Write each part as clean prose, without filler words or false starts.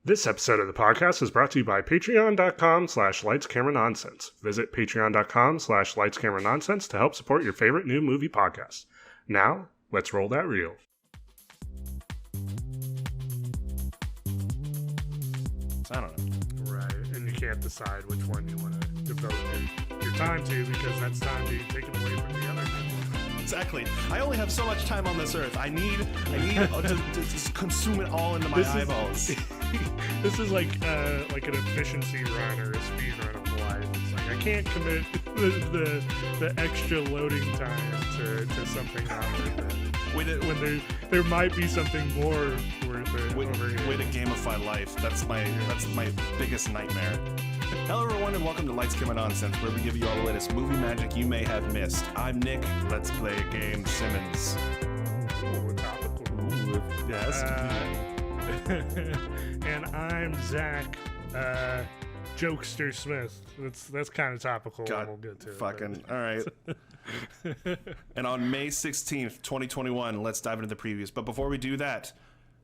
This episode of the podcast is brought to you by patreon.com/lightscameranonsense. Visit patreon.com/lightscameranonsense to help support your favorite new movie podcast. Now, let's roll that reel. I don't know. Right, and you can't decide which one you want to devote your time to because that's time being taken away from the other people. Exactly. I only have so much time on this earth. I need to just consume it all into my eyeballs. This is like an efficiency run or a speed run of life. It's like I can't commit the extra loading time to something not worth it. When there might be something more worth it. Way to gamify life. That's my biggest nightmare. Hello everyone and welcome to Lights, Camera, Nonsense, where we give you all the latest movie magic you may have missed. I'm Nick. Let's play a game, Simmons. Ooh, topical. Ooh, yes. And I'm Zach, Jokester Smith. That's kind of topical. God, and we'll get to fucking it. all right. And on May 16th, 2021, let's dive into the previews. But before we do that,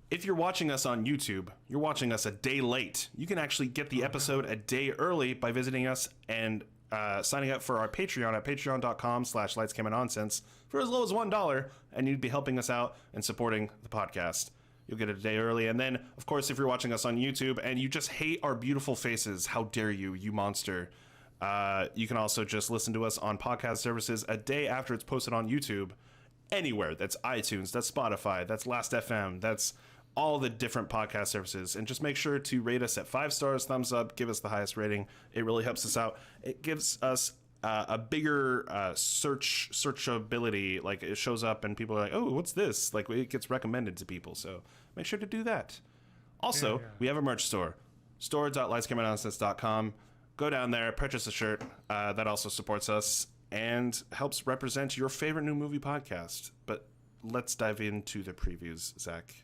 if you're watching us on YouTube, you're watching us a day late. You can actually get the episode a day early by visiting us and signing up for our Patreon at patreon.com/lightscameranonsense for as low as $1, and you'd be helping us out and supporting the podcast. You'll get it a day early. And then, of course, if you're watching us on YouTube and you just hate our beautiful faces, how dare you, you monster. You can also just listen to us on podcast services a day after it's posted on YouTube. Anywhere. That's iTunes, that's Spotify, that's Last.fm, that's all the different podcast services. And just make sure to rate us at 5 stars, thumbs up, give us the highest rating. It really helps us out. It gives us a bigger searchability. Like, it shows up and people are like, oh, what's this? Like, it gets recommended to people. So make sure to do that. Also, we have a merch store, store.lightscameranonsense.com. Go down there, purchase a shirt. That also supports us and helps represent your favorite new movie podcast. But let's dive into the previews, Zach.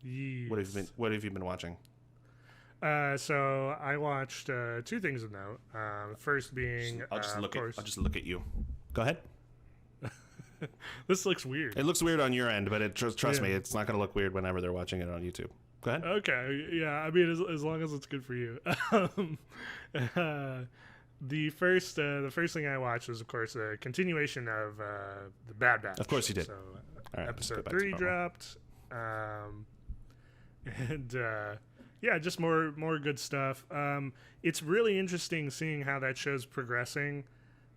Yes. What have you been watching? So I watched 2 things of note. First being, I'll just look at you. Go ahead. This looks weird. It looks weird on your end, but trust me, it's not going to look weird whenever they're watching it on YouTube. Go ahead. Okay, yeah. I mean, as long as it's good for you. The first thing I watched was, of course, a continuation of the Bad Batch. Of course you did. So, All right, episode 3 dropped, and just more good stuff. It's really interesting seeing how that show's progressing,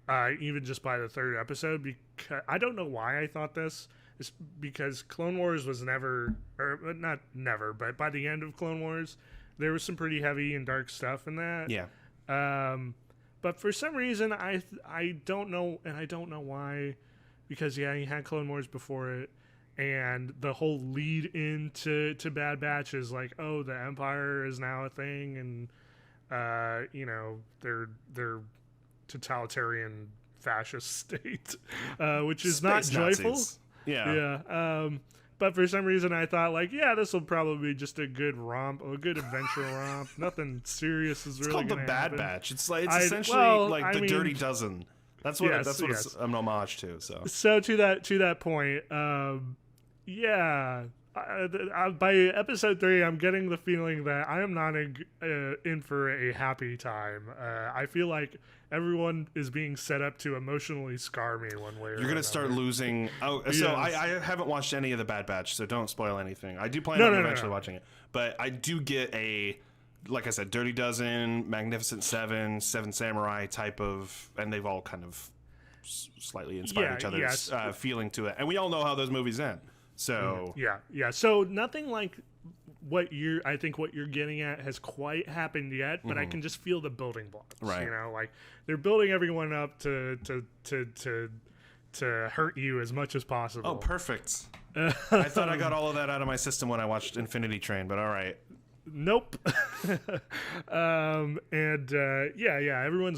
even just by the 3rd episode. Because I don't know why I thought this. It's because Clone Wars was never, or not never, but by the end of Clone Wars, there was some pretty heavy and dark stuff in that. Yeah. But for some reason, I don't know, and I don't know why, because you had Clone Wars before it, and the whole lead into Bad Batch is like, oh, the Empire is now a thing, and they're totalitarian fascist state, which is not joyful. Nazis. Yeah. But for some reason, I thought, like, this will probably be just a good romp, a good adventure romp. Nothing serious is really going to happen. It's called the Bad Batch. It's essentially the Dirty Dozen. That's what it's an homage to. So to that point, by episode 3, I'm getting the feeling that I am not in for a happy time. I feel like everyone is being set up to emotionally scar me one way or another. You're gonna start losing. Oh, so yes. I haven't watched any of the Bad Batch, so don't spoil anything. I do plan on eventually watching it, but I do get like I said, Dirty Dozen, Magnificent Seven, Seven Samurai type of, and they've all kind of slightly inspired each other's feeling to it, and we all know how those movies end. So So nothing like what you're getting at has quite happened yet, but I can just feel the building blocks. Right. Like they're building everyone up to hurt you as much as possible. Oh, perfect. I thought I got all of that out of my system when I watched Infinity Train, but all right. Nope. Everyone's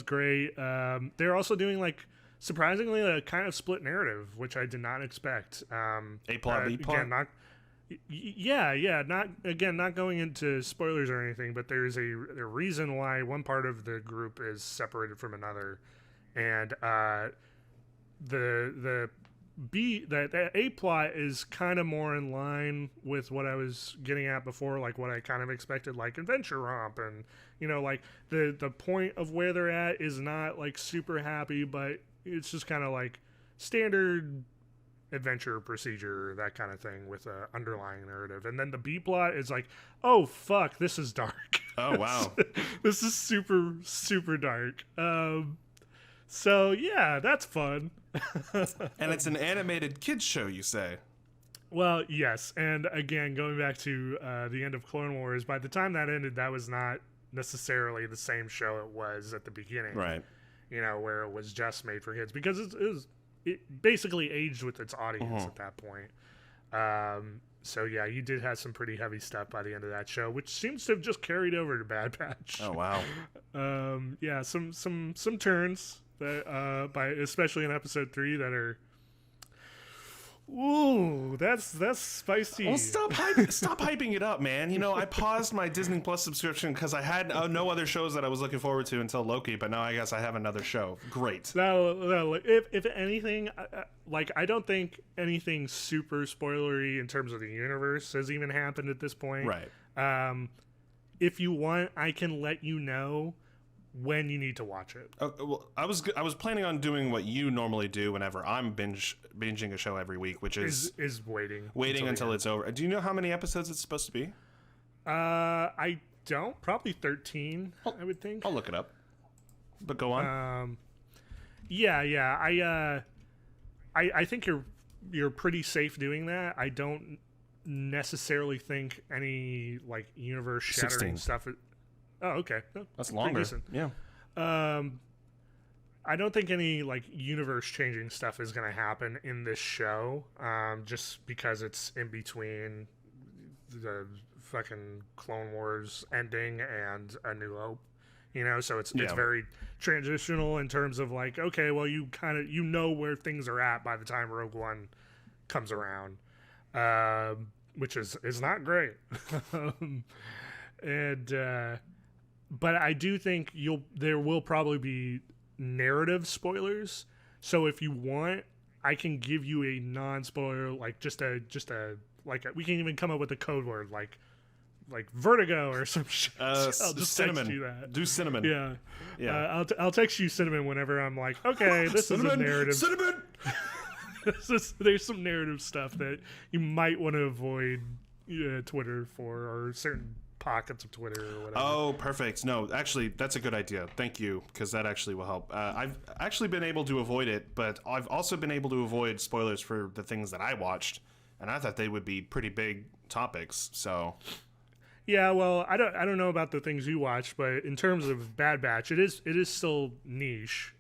great. They're also doing surprisingly a kind of split narrative, which I did not expect. A plot, B plot. Not going into spoilers or anything, but there's a reason why one part of the group is separated from another, and the that A plot is kind of more in line with what I was getting at before, like what I kind of expected, like adventure romp, and like the point of where they're at is not like super happy, but it's just kind of like standard adventure procedure, that kind of thing, with a underlying narrative. And then the B plot is like, oh fuck, this is dark. Oh wow. This is super super dark. So yeah, that's fun. And it's an animated kids show, you say? Well, yes. And again, going back to the end of Clone Wars, by the time that ended, that was not necessarily the same show it was at the beginning. Right. Where it was just made for kids, because it basically aged with its audience at that point. So yeah, you did have some pretty heavy stuff by the end of that show, which seems to have just carried over to Bad Batch. Oh wow. Yeah, some turns that especially in episode 3 that are, ooh, that's spicy. Well, stop hyping it up, man. I paused my Disney Plus subscription because I had no other shows that I was looking forward to until Loki, but now I guess I have another show. Great. No, if anything, I don't think anything super spoilery in terms of the universe has even happened at this point. Right. If you want, I can let you know when you need to watch it. Well, I was planning on doing what you normally do whenever I'm binging a show every week, which is waiting until it's over. Do you know how many episodes it's supposed to be? I don't. Probably 13. I would think. I'll look it up. But go on. Yeah. I think you're pretty safe doing that. I don't necessarily think any like universe shattering 16. stuff. Oh, okay. That's longer. Decent. Yeah. I don't think any like universe changing stuff is going to happen in this show, just because it's in between the fucking Clone Wars ending and A New Hope. So it's very transitional in terms of like, okay, well, you kind of where things are at by the time Rogue One comes around, which is not great. But I do think there will probably be narrative spoilers. So if you want, I can give you a non-spoiler, like we can even come up with a code word like vertigo or some shit. I'll just cinnamon. text you that. Do cinnamon. Yeah. I'll text you cinnamon whenever I'm like, okay, this is a narrative. Cinnamon. There's some narrative stuff that you might want to avoid Twitter for, or certain pockets of Twitter or whatever. Oh, perfect. No, actually, that's a good idea. Thank you, because that actually will help. I've actually been able to avoid it, but I've also been able to avoid spoilers for the things that I watched, and I thought they would be pretty big topics. So, yeah, well, I don't know about the things you watched, but in terms of Bad Batch, it is still niche.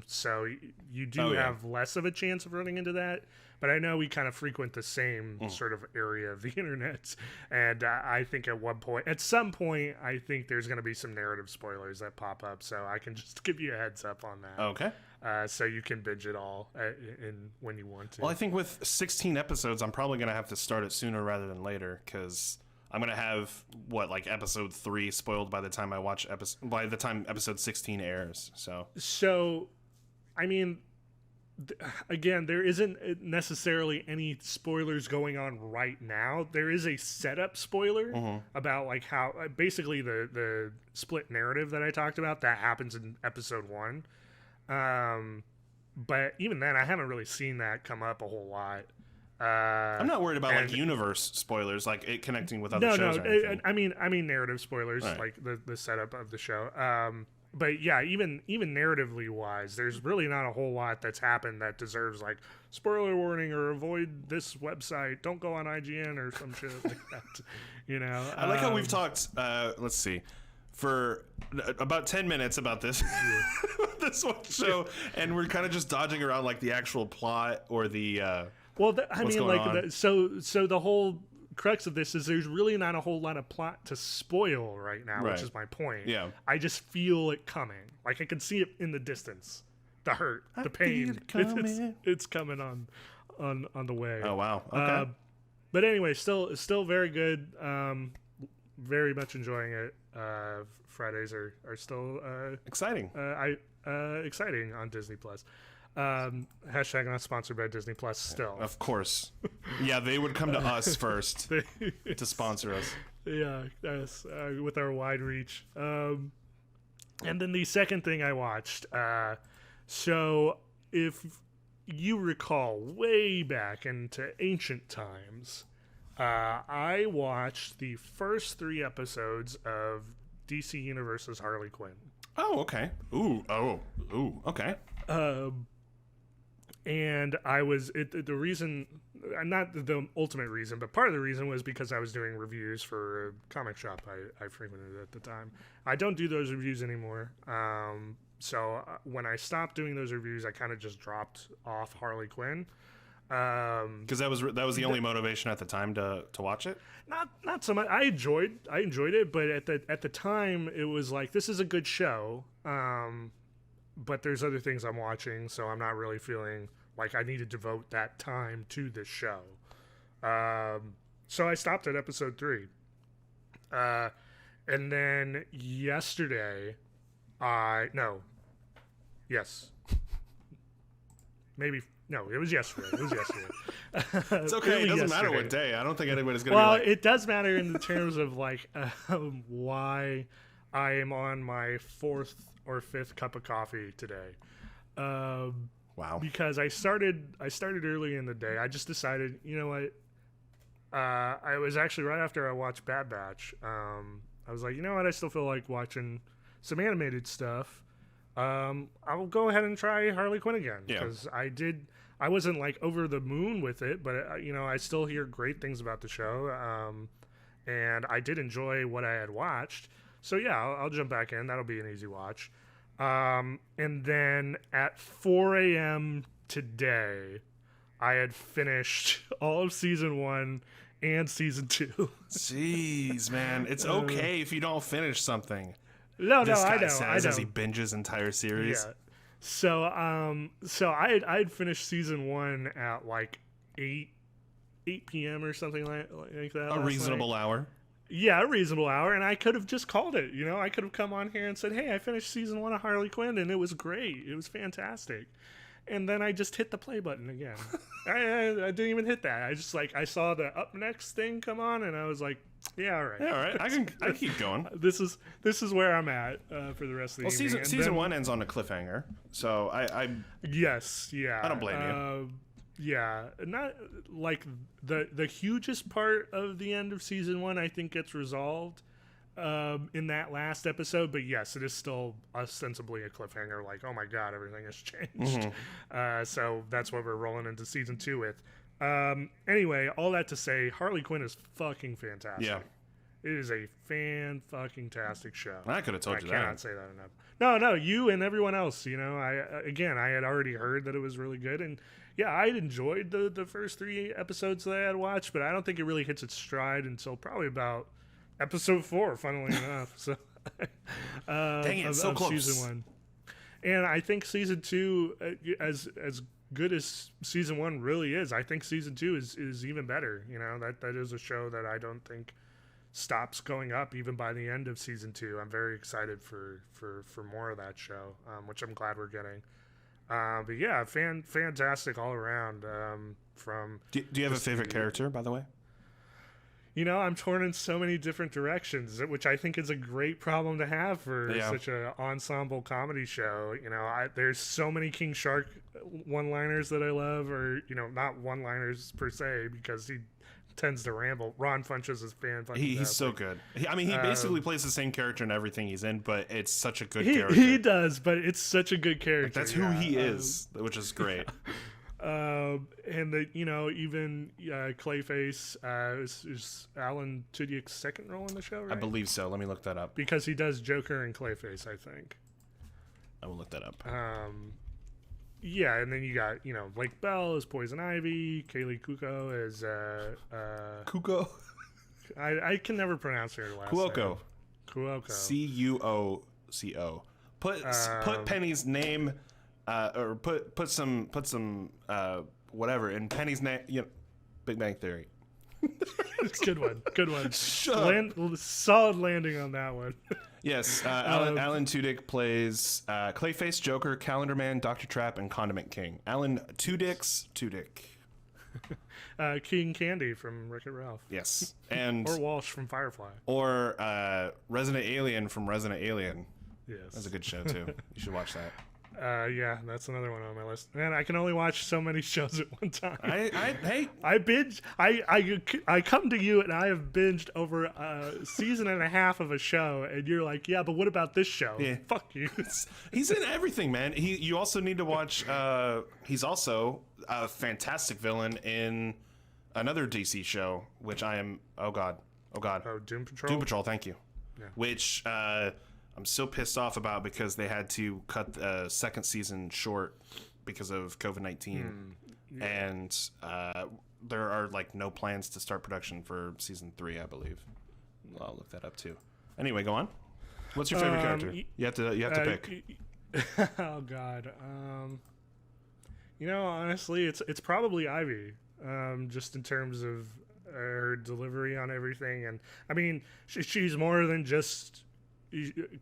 So you do have less of a chance of running into that. But I know we kind of frequent the same sort of area of the internet, and I think at some point, I think there's going to be some narrative spoilers that pop up, so I can just give you a heads up on that. Okay. So you can binge it all when you want to. Well, I think with 16 episodes, I'm probably going to have to start it sooner rather than later, because I'm going to have, episode 3 spoiled by the time episode 16 airs. So I mean, again, there isn't necessarily any spoilers going on right now. There is a setup spoiler about like how basically the split narrative that I talked about that happens in episode 1. But even then, I haven't really seen that come up a whole lot. I'm not worried about like universe spoilers, like it connecting with other shows. No, I mean narrative spoilers, right. Like the setup of the show. But yeah, even narratively wise, there's really not a whole lot that's happened that deserves like spoiler warning or avoid this website. Don't go on IGN or some shit like that. I like how we've talked. Let's see, for about 10 minutes about this this one show, and we're kind of just dodging around like the actual plot or the. So the whole crux of this is there's really not a whole lot of plot to spoil right now, which is my point. Yeah. I just feel it coming. Like I can see it in the distance. The hurt, the pain. It's coming on the way. Oh wow. Okay. But anyway, still very good. Very much enjoying it. Fridays are still exciting. Exciting on Disney Plus. Hashtag not sponsored by Disney Plus still. Of course. Yeah, they would come to us first to sponsor us. Yeah, yes, with our wide reach. And then the second thing I watched, so if you recall way back into ancient times, I watched the first 3 episodes of DC Universe's Harley Quinn. Oh, okay. Ooh, okay. And I was the reason, not the ultimate reason, but part of the reason was because I was doing reviews for a comic shop I frequented at the time. I don't do those reviews anymore. So when I stopped doing those reviews, I kind of just dropped off Harley Quinn. Because that was the only motivation at the time to watch it. Not so much. I enjoyed it, but at the time it was like, this is a good show. But there's other things I'm watching, so I'm not really feeling like I need to devote that time to this show. So I stopped at episode 3. And then yesterday, it was yesterday. It's okay. It doesn't matter what day. I don't think anybody's going to Well, be like... it does matter in the terms of like why I am on my 4th or 5th cup of coffee today. Wow. Because I started early in the day. I just decided, you know what? I was actually right after I watched Bad Batch. I was like, you know what? I still feel like watching some animated stuff. I'll go ahead and try Harley Quinn again. Because I wasn't like over the moon with it, but I still hear great things about the show. And I did enjoy what I had watched. So yeah, I'll jump back in. That'll be an easy watch. And then at 4 a.m. today, I had finished all of season 1 and season 2. Jeez, man. It's okay if you don't finish something. No, this guy I know. says as he binges entire series. Yeah. So I'd finished season 1 at like 8 p.m. or something like that. A reasonable hour. Yeah, a reasonable hour, and I could have just called it. I could have come on here and said, hey, I finished season 1 of Harley Quinn, and it was great. It was fantastic. And then I just hit the play button again. I didn't even hit that. I saw the up next thing come on, and I was like, yeah, all right. Yeah, all right. I can keep going. This is where I'm at for the rest of the evening. Season 1 ends on a cliffhanger, so Yes, yeah. I don't blame you. Yeah, not like the hugest part of the end of season 1, I think, gets resolved in that last episode. But yes, it is still ostensibly a cliffhanger. Like, oh my god, everything has changed. Mm-hmm. So that's what we're rolling into season 2 with. Anyway, all that to say, Harley Quinn is fucking fantastic. Yeah. It is a fan-fucking-tastic show. I could have told you that. I cannot say that enough. No, you and everyone else. I had already heard that it was really good, and yeah, I enjoyed the first 3 episodes that I had watched, but I don't think it really hits its stride until probably about episode 4, funnily enough. So, dang it, so close. Season 1, and I think season 2, as good as season 1 really is, I think season 2 is even better. That is a show that I don't think stops going up even by the end of season 2. I'm very excited for more of that show, which I'm glad we're getting. But yeah, fantastic all around. Do you have a favorite character, by the way? I'm torn in so many different directions, which I think is a great problem to have for such an ensemble comedy show. There's so many King Shark one-liners that I love, or not one-liners per se, because he tends to ramble. Ron Funches is fantastic. He's so good. He basically plays the same character in everything he's in, but it's such a good character. He does, but it's such a good character. That's who he is, which is great. And even Clayface is Alan Tudyk's second role in the show, right? I believe so. Let me look that up. Because he does Joker and Clayface, I think. I will look that up. Yeah, and then you got, Lake Bell as Poison Ivy, Kaylee Cuoco as Cuoco? I can never pronounce her last Cuoco. name. Cuoco. Cuoco. Put Penny's name or put some whatever in Penny's name, Big Bang Theory. Good one. Good one. Shut up. Solid landing on that one. Yes, Alan Tudyk plays Clayface, Joker, Calendar Man, Dr. Trap, and Condiment King. Alan Tudyk. King Candy from Wreck-It Ralph. Yes, and or Walsh from Firefly. Or Resident Alien from Resident Alien. Yes, that's a good show too. You should watch that. Yeah, that's another one on my list. Man, I can only watch so many shows at one time. I binge. I come to you and I have binged over a season and a half of a show, and you're like, yeah, but what about this show? Yeah. Fuck you. He's in everything, man. You also need to watch. He's also a fantastic villain in another DC show, which I am. Oh Doom Patrol. Doom Patrol. Thank you. Yeah. Which. I'm so pissed off about because they had to cut the second season short because of COVID-19. Yeah. And there are like no plans to start production for season 3, I believe. I'll look that up too. Anyway, go on. What's your favorite character? You have to pick. Oh God. Honestly, it's probably Ivy. Just in terms of her delivery on everything, and I mean, she's more than just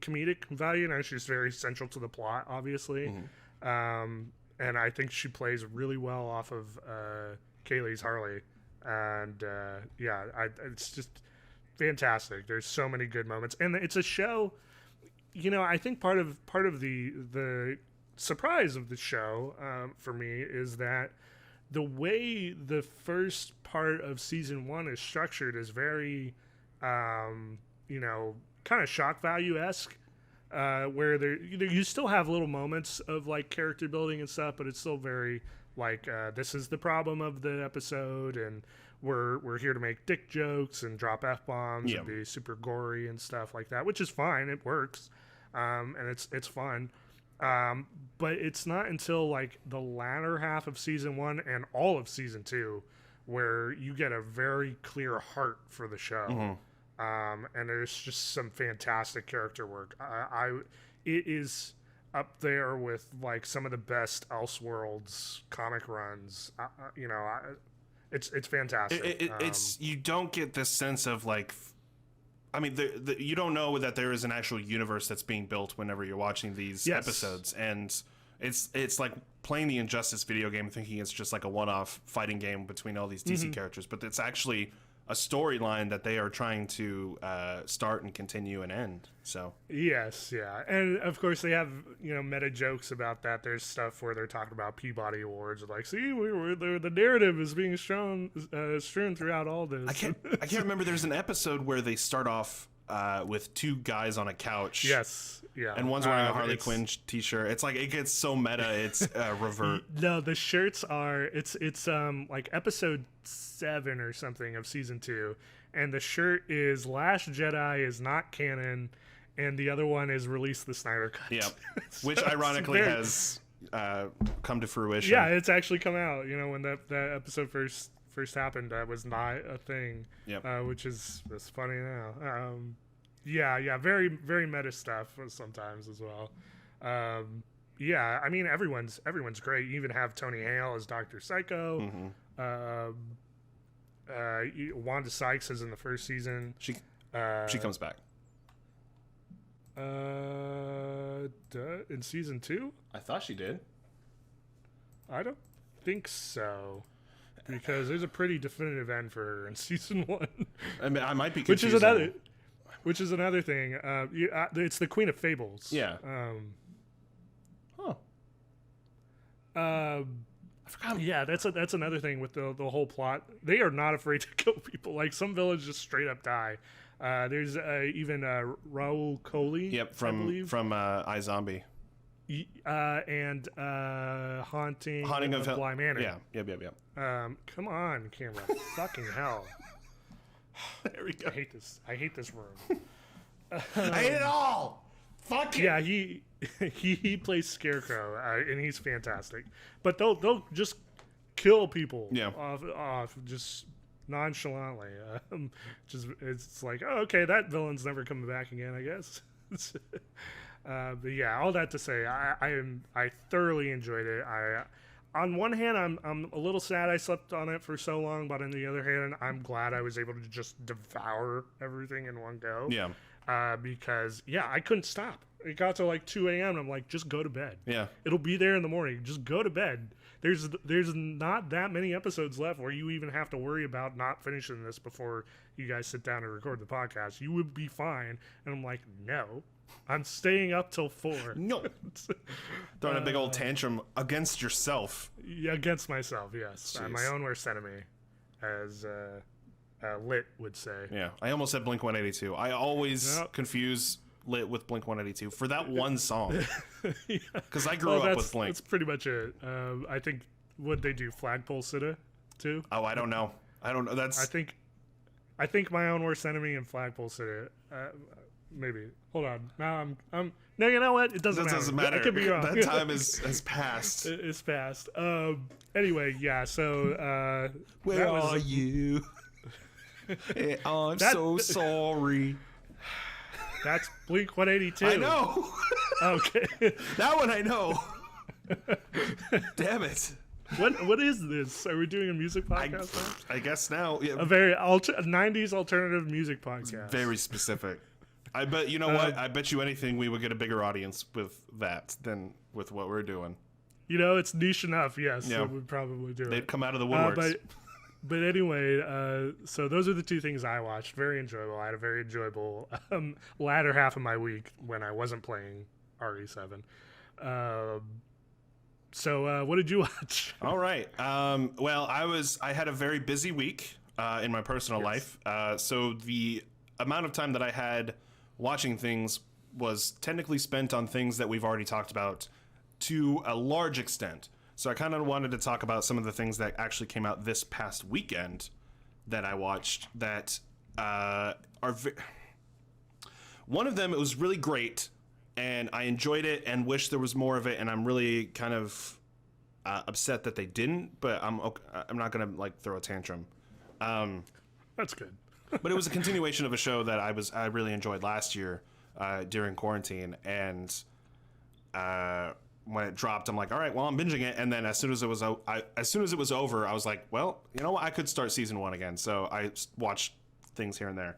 comedic value. She's very central to the plot, obviously. Mm-hmm. And I think she plays really well off of Kaylee's Harley, and it's just fantastic. There's so many good moments, and it's a show. I think part of the surprise of the show for me is that the way the first part of season 1 is structured is very kind of shock value-esque, where you still have little moments of like character building and stuff, but it's still very like this is the problem of the episode, and we're here to make dick jokes and drop F-bombs and be super gory and stuff like that, which is fine. It works, and it's fun. But it's not until like the latter half of season 1 and all of season 2 where you get a very clear heart for the show. Mm-hmm. And there's just some fantastic character work. It is up there with like some of the best Elseworlds comic runs. It's fantastic. It's you don't get this sense of like, I mean, you don't know that there is an actual universe that's being built whenever you're watching these episodes, and it's like playing the Injustice video game, thinking it's just like a one-off fighting game between all these DC characters, but it's actually a storyline that they are trying to start and continue and end. So yes, yeah, and of course they have meta jokes about that. There's stuff where they're talking about Peabody Awards, like, see, the narrative is being strewn throughout all this. I can't remember. There's an episode where they start off with 2 guys on a couch. Yes, yeah, and one's wearing a Harley Quinn t-shirt. It's like it gets so meta. It's revert. No, the shirts are. It's like episode 7 or something of season 2, and the shirt is Last Jedi is not canon, and the other one is Release the Snyder Cut. Yeah, so which ironically has come to fruition. Yeah, it's actually come out. When that episode first happened, that was not a thing. Yep. Which is funny now. Very very meta stuff sometimes as well. I mean everyone's great. You even have Tony Hale as Dr. Psycho. Mm-hmm. Wanda Sykes is in the first season. She comes back. In season 2? I thought she did. I don't think so, because there's a pretty definitive end for her in season 1. I mean, I might be confusing. Which is another thing. It's the Queen of Fables. Yeah. I forgot. Yeah, that's another thing with the whole plot. They are not afraid to kill people. Like, some villains just straight up die. There's even Raul Coley. Yep, from iZombie. And Haunting of Bly Manor. Yeah. Yep. Come on, camera. Fucking hell. There we go. I hate this room. I hate it all. Fuck it. Yeah, he plays Scarecrow, and he's fantastic. But they'll just kill people. Yeah. Off just nonchalantly. It's like, oh, okay, that villain's never coming back again, I guess. But yeah, all that to say, I thoroughly enjoyed it. on one hand, I'm a little sad I slept on it for so long, but on the other hand, I'm glad I was able to just devour everything in one go. Yeah. Because I couldn't stop. It got to like 2 a.m. and I'm like, just go to bed. Yeah. It'll be there in the morning. Just go to bed. There's not that many episodes left where you even have to worry about not finishing this before you guys sit down and record the podcast. You would be fine. And I'm like, no, I'm staying up till 4. No. Throwing a big old tantrum against yourself. Yeah, against myself, yes. My own worst enemy, as Lit would say. Yeah. I almost said Blink 182. I always confuse Lit with Blink 182 for that one song. Because I grew up with Blink. That's pretty much it. I think, would they do Flagpole Sitta too? Oh, I don't know. That's. I think My Own Worst Enemy and Flagpole Sitta. Maybe. Hold on. Now I'm. No, you know what? It doesn't matter. Doesn't matter. I could be wrong. That time has passed. It's passed. Anyway, yeah. So. Where are you? I'm so sorry. That's Blink 182. I know. Okay. That one I know. Damn it. What is this? Are we doing a music podcast now? I guess now. Yeah. A very 90s alternative music podcast. Very specific. I bet, you know what? I bet you anything we would get a bigger audience with that than with what we're doing. You know, it's niche enough, yes. Yeah. So we'd probably do it. They'd come out of the woodworks. But anyway, so those are the two things I watched. Very enjoyable. I had a very enjoyable latter half of my week when I wasn't playing RE7. So what did you watch? All right. Well, I had a very busy week in my personal life. So the amount of time that I had watching things was technically spent on things that we've already talked about to a large extent. So I kind of wanted to talk about some of the things that actually came out this past weekend that I watched that one of them, it was really great and I enjoyed it and wish there was more of it, and I'm really kind of upset that they didn't, but I'm not going to like throw a tantrum. That's good. But it was a continuation of a show that I really enjoyed last year during quarantine, and when it dropped, I'm like, all right, well, I'm binging it. And then as soon as it was over, I was like, well, you know what? I could start season 1 again. So I watched things here and there.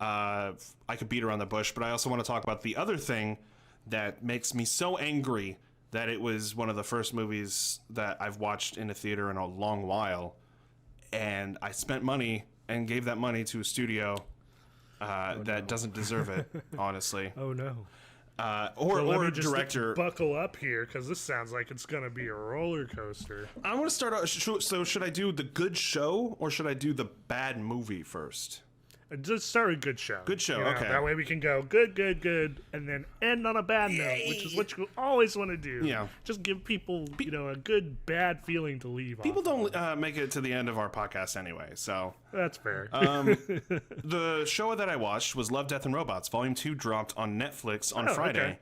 I could beat around the bush, but I also want to talk about the other thing that makes me so angry that it was one of the first movies that I've watched in a theater in a long while. And I spent money and gave that money to a studio that doesn't deserve it, honestly. Oh, no. Or a director. Buckle up here, because this sounds like it's going to be a roller coaster. I want to start out. So should I do the good show or should I do the bad movie first? Just start with good show. Good show, okay. That way we can go good, and then end on a bad note, which is what you always want to do. Yeah. Just give people, a good bad feeling to leave. People don't make it to the end of our podcast anyway, so that's fair. The show that I watched was Love, Death, and Robots. Volume 2 dropped on Netflix on Friday, okay.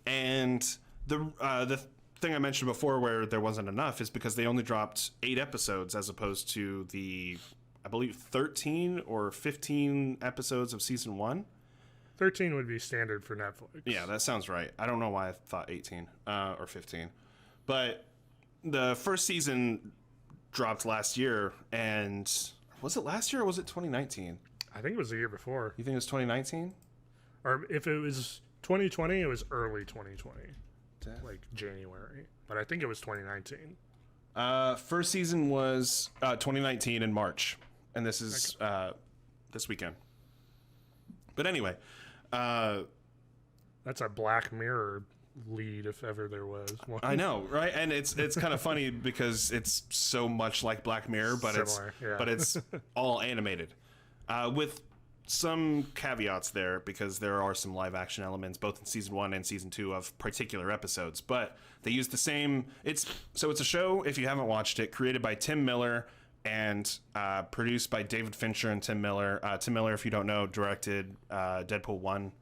And the thing I mentioned before where there wasn't enough is because they only dropped 8 episodes as opposed to the, I believe, 13 or 15 episodes of season 1. 13 would be standard for Netflix. Yeah, that sounds right. I don't know why I thought 18 or 15. But the first season dropped last year, and was it last year or was it 2019? I think it was the year before. You think it was 2019? Or if it was 2020, it was early 2020. Like January. But I think it was 2019. First season was 2019 in March. And this is this weekend. But anyway. That's a Black Mirror lead, if ever there was one. I know, right? And it's kind of funny because it's so much like Black Mirror, but Similar, but it's all animated. With some caveats there, because there are some live action elements both in season 1 and season 2 of particular episodes. But they use the same. It's a show, if you haven't watched it, created by Tim Miller and produced by David Fincher and Tim Miller. Tim Miller, if you don't know, directed Deadpool 1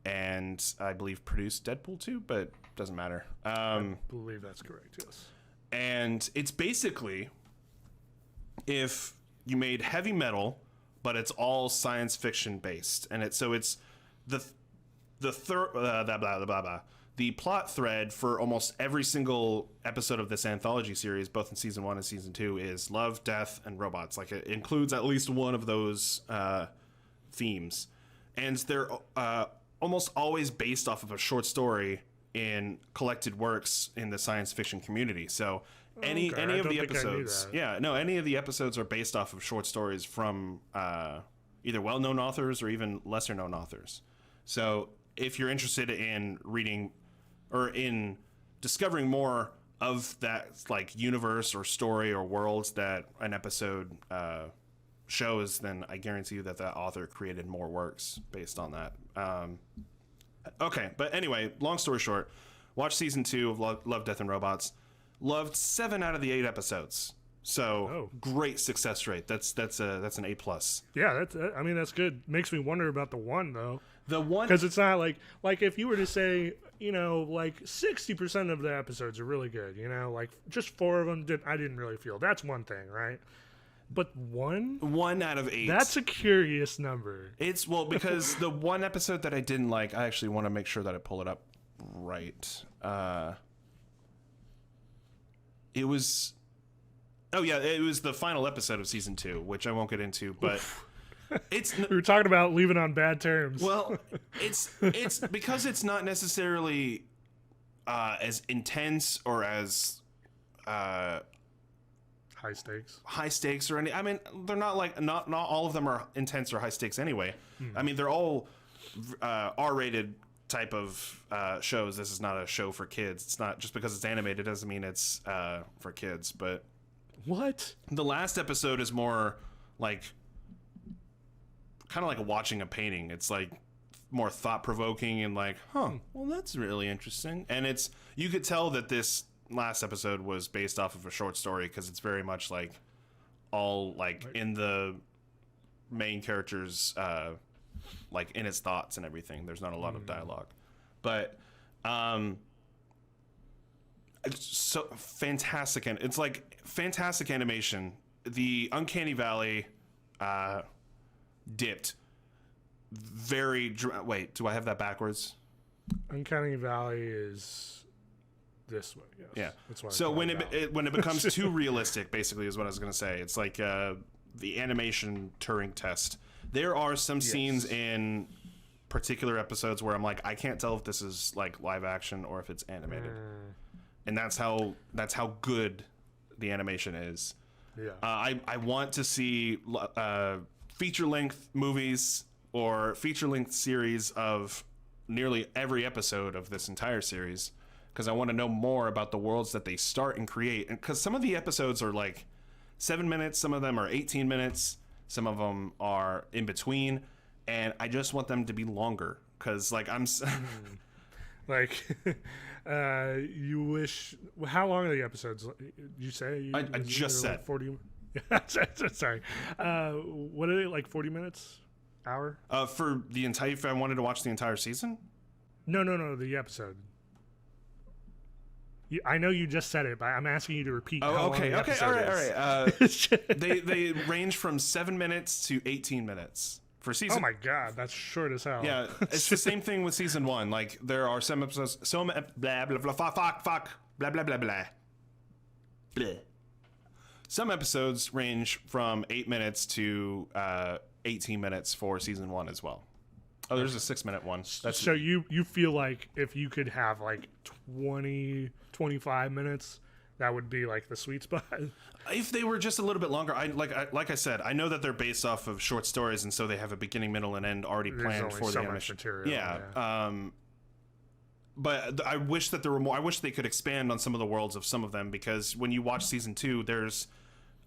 and I believe produced Deadpool 2, but doesn't matter. I believe that's correct, yes. And it's basically if you made heavy metal, but it's all science fiction based, and it's the the plot thread for almost every single episode of this anthology series, both in season 1 and season 2, is love, death, and robots. Like, it includes at least one of those themes. And they're almost always based off of a short story in collected works in the science fiction community. So any of the episodes, any of the episodes are based off of short stories from either well-known authors or even lesser-known authors. So if you're interested in reading or in discovering more of that like universe or story or worlds that an episode shows, then I guarantee you that author created more works based on that. Okay, but anyway, long story short, watch season 2 of Love, Death, and Robots. Loved 7 out of the 8 episodes. So great success rate. That's an A+. Yeah, that's good. Makes me wonder about the one though. The one, because it's not like if you were to say, like 60% of the episodes are really good, like just 4 of them I didn't really feel. That's one thing, right? But one out of 8. That's a curious number. It's because the one episode that I didn't like, I actually want to make sure that I pull it up right. It was the final episode of season 2, which I won't get into, but we were talking about leaving on bad terms. Well, it's because it's not necessarily as intense or as high stakes or any. I mean, they're not all of them are intense or high stakes anyway. I mean, they're all R-rated type of shows. This is not a show for kids. It's not just because it's animated doesn't mean it's for kids. But what? The last episode is more like kind of like watching a painting. It's like more thought-provoking and like, well, that's really interesting. And you could tell that this last episode was based off of a short story because it's very much like all like in the main character's like in his thoughts and everything. There's not a lot of dialogue, but it's so fantastic, and it's like fantastic animation. The Uncanny Valley dipped very wait, do I have that backwards? Uncanny Valley is this way, yes. Yeah. That's why so when it becomes too realistic, basically, is what I was going to say. It's like the animation Turing test. There are some scenes in particular episodes where I'm like, I can't tell if this is like live action or if it's animated, and that's how good the animation is. Yeah. I want to see feature length movies or feature length series of nearly every episode of this entire series, because I want to know more about the worlds that they start and create. And because some of the episodes are like 7 minutes, some of them are 18 minutes, some of them are in between, and I just want them to be longer because like I'm like you wish. How long are the episodes? You say I just said like 40. Sorry. What are they, like 40 minutes? Hour? For the entire. If I wanted to watch the entire season. No, the episode. I know you just said it, but I'm asking you to repeat. Oh, okay, all right. They range from 7 minutes to 18 minutes for season. Oh my god, that's short as hell. Yeah, it's the same thing with season 1. Like there are some episodes, blah blah blah, fuck, blah blah blah blah. Bleh. Some episodes range from 8 minutes to 18 minutes for season 1 as well. Oh, there's a 6-minute one. So you feel like if you could have like 20, 25 minutes, that would be like the sweet spot? If they were just a little bit longer, like I said, I know that they're based off of short stories, and so they have a beginning, middle, and end already planned for the animation. Material, yeah. But I wish that there were more. I wish they could expand on some of the worlds of some of them, because when you watch season 2, there's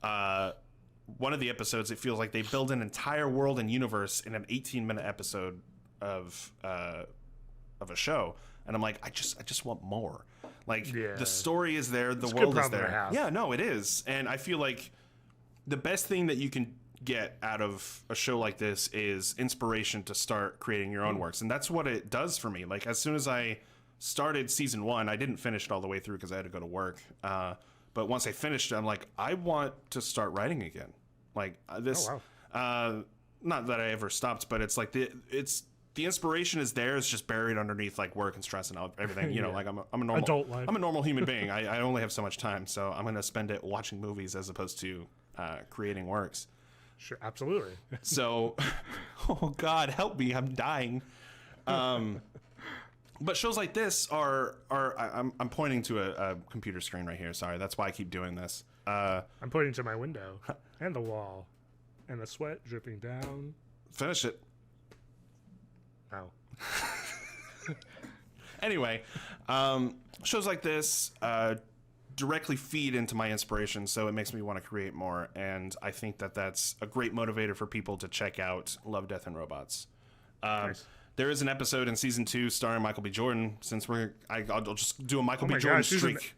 one of the episodes, it feels like they build an entire world and universe in an 18-minute episode of a show, and I'm like, I just want more. Like the story is there, the world is there. Yeah, no, it is, and I feel like the best thing that you can get out of a show like this is inspiration to start creating your own works, and that's what it does for me. Like as soon as I started season 1, I didn't finish it all the way through because I had to go to work. But once I finished it, I'm like, I want to start writing again. Like this, not that I ever stopped, but it's like the inspiration is there. It's just buried underneath like work and stress and everything. You know, like I'm a normal Adult life. I'm a normal human being. I only have so much time, so I'm gonna spend it watching movies as opposed to creating works. Sure, absolutely. So, oh God, help me! I'm dying. But shows like this are I'm pointing to a computer screen right here. Sorry, that's why I keep doing this. I'm pointing to my window and the wall, and the sweat dripping down. Finish it. Oh. Anyway, shows like this directly feed into my inspiration, so it makes me want to create more, and I think that that's a great motivator for people to check out Love, Death, and Robots. Nice. There is an episode in season 2 starring Michael B. Jordan. Since I'll just do a Michael B. my Jordan gosh, streak.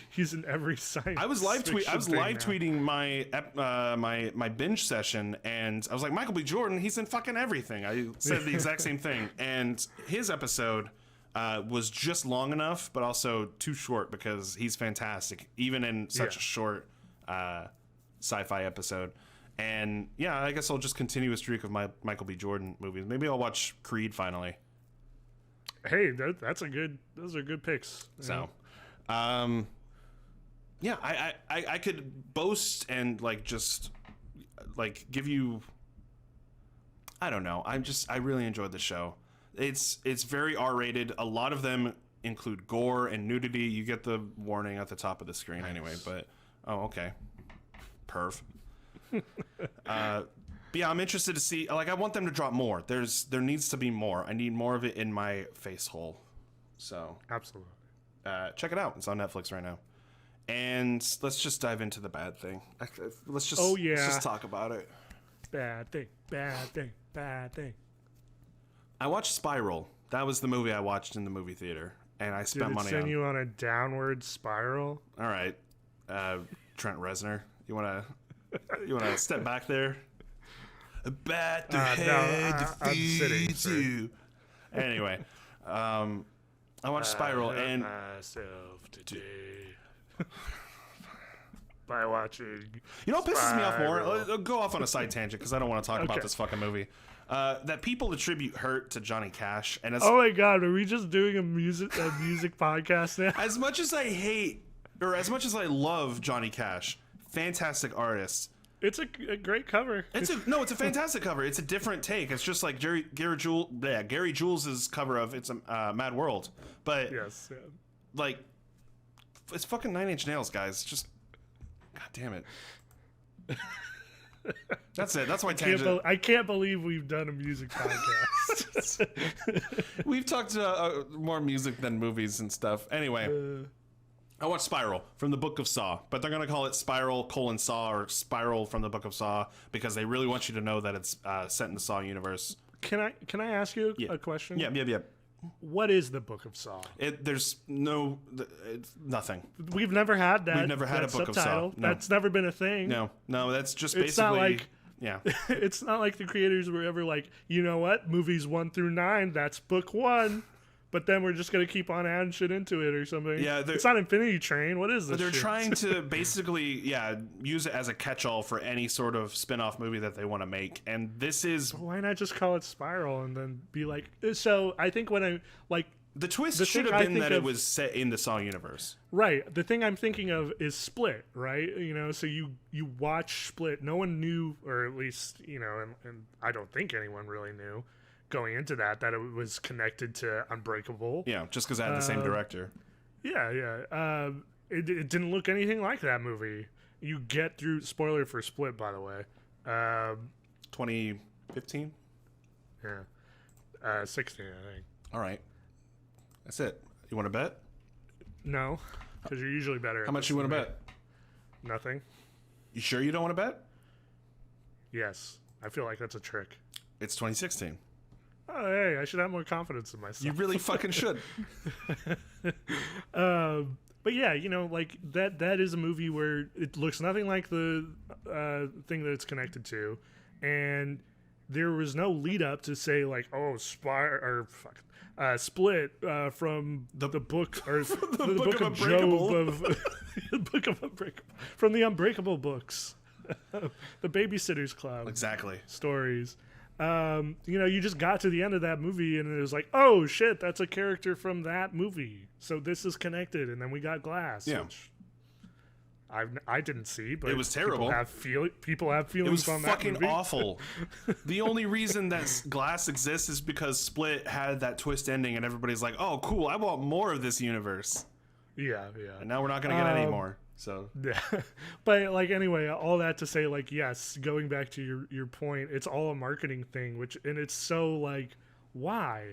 he's in every science. I was live fiction thing tweeting my binge session, and I was like, Michael B. Jordan, he's in fucking everything. I said the exact same thing, and his episode was just long enough, but also too short because he's fantastic, even in such a short sci-fi episode. And yeah, I guess I'll just continue a streak of my Michael B. Jordan movies. Maybe I'll watch Creed finally. Hey, those are good picks. So, yeah, I could boast and like just like give you. I don't know. I really enjoyed the show. It's very R-rated. A lot of them include gore and nudity. You get the warning at the top of the screen anyway. But okay, perv. But yeah, I'm interested to see. Like, I want them to drop more. There needs to be more. I need more of it in my face hole. So Absolutely. check it out. It's on Netflix right now. And let's just dive into the bad thing. Let's just let's just talk about it. Bad thing. I watched Spiral. That was the movie I watched in the movie theater, and I spent money send on. you on a downward spiral? All right, Trent Reznor, you wanna step back there? A bat to head defeats you. Anyway, I watched Spiral, and myself today by watching. you know what pisses me off more? Spiral. I'll go off on a side tangent because I don't want to talk about Okay. this fucking movie. That people attribute Hurt to Johnny Cash, and Oh my God, are we just doing a music podcast now? as much as I hate, or as much as I love Johnny Cash, fantastic artist. It's a great cover. It's a fantastic cover. It's a different take. It's just like Gary Jules' cover of It's a Mad World, but Yes. Yeah. like it's fucking Nine Inch Nails, guys. Just God damn it. That's it. That's my tangent. I can't believe we've done a music podcast. We've talked more music than movies and stuff. Anyway. I watched Spiral from the Book of Saw, but they're gonna call it Spiral: Saw or Spiral from the Book of Saw because they really want you to know that it's set in the Saw universe. Can I ask you a question? Yeah. What is the Book of Saw? It's nothing. We've never had that. We've never had a Book of Saw. subtitle. No. That's never been a thing. No, that's just It's not basically like- yeah. It's not like the creators were ever like, you know what, movies 1 through 9, that's book 1. But then we're just gonna keep on adding shit into it or something. Yeah, it's not Infinity Train. What is this? They're shit? trying to basically use it as a catch-all for any sort of spin-off movie that they want to make, and this is Why not just call it Spiral and then be like? So I think when I like. the twist The should thing have I been think that it of- was set in the Saw universe. Right. The thing I'm thinking of is Split, right? You know, so you watch Split. No one knew, or at least, you know, and I don't think anyone really knew going into that it was connected to Unbreakable. Yeah, just because I had the same director. Yeah. It didn't look anything like that movie. You get through, spoiler for Split, by the way. 2015. Yeah. 16, I think. All right, that's it. You want to bet? No, because you're usually better at How much this you want to than me. bet? Nothing. You sure you don't want to bet? Yes. I feel like that's a trick. It's 2016. Oh, hey, I should have more confidence in myself. You really fucking should. But yeah, you know, like that is a movie where it looks nothing like the thing that it's connected to, and there was no lead up to say like, oh, Split from the book or the book of Unbreakable. Job of the book of Unbreakable from the Unbreakable books, the Babysitters Club Exactly. stories. You just got to the end of that movie and it was like, oh shit, that's a character from that movie. So this is connected. And then we got Glass, which I didn't see, but it was terrible. People have feelings it was on that fucking movie. awful. The only reason that Glass exists is because Split had that twist ending and everybody's like, oh cool, I want more of this universe. Yeah. And now we're not going to get any more. So yeah. But like, anyway, all that to say, like, yes, going back to your point, it's all a marketing thing, and it's so like, why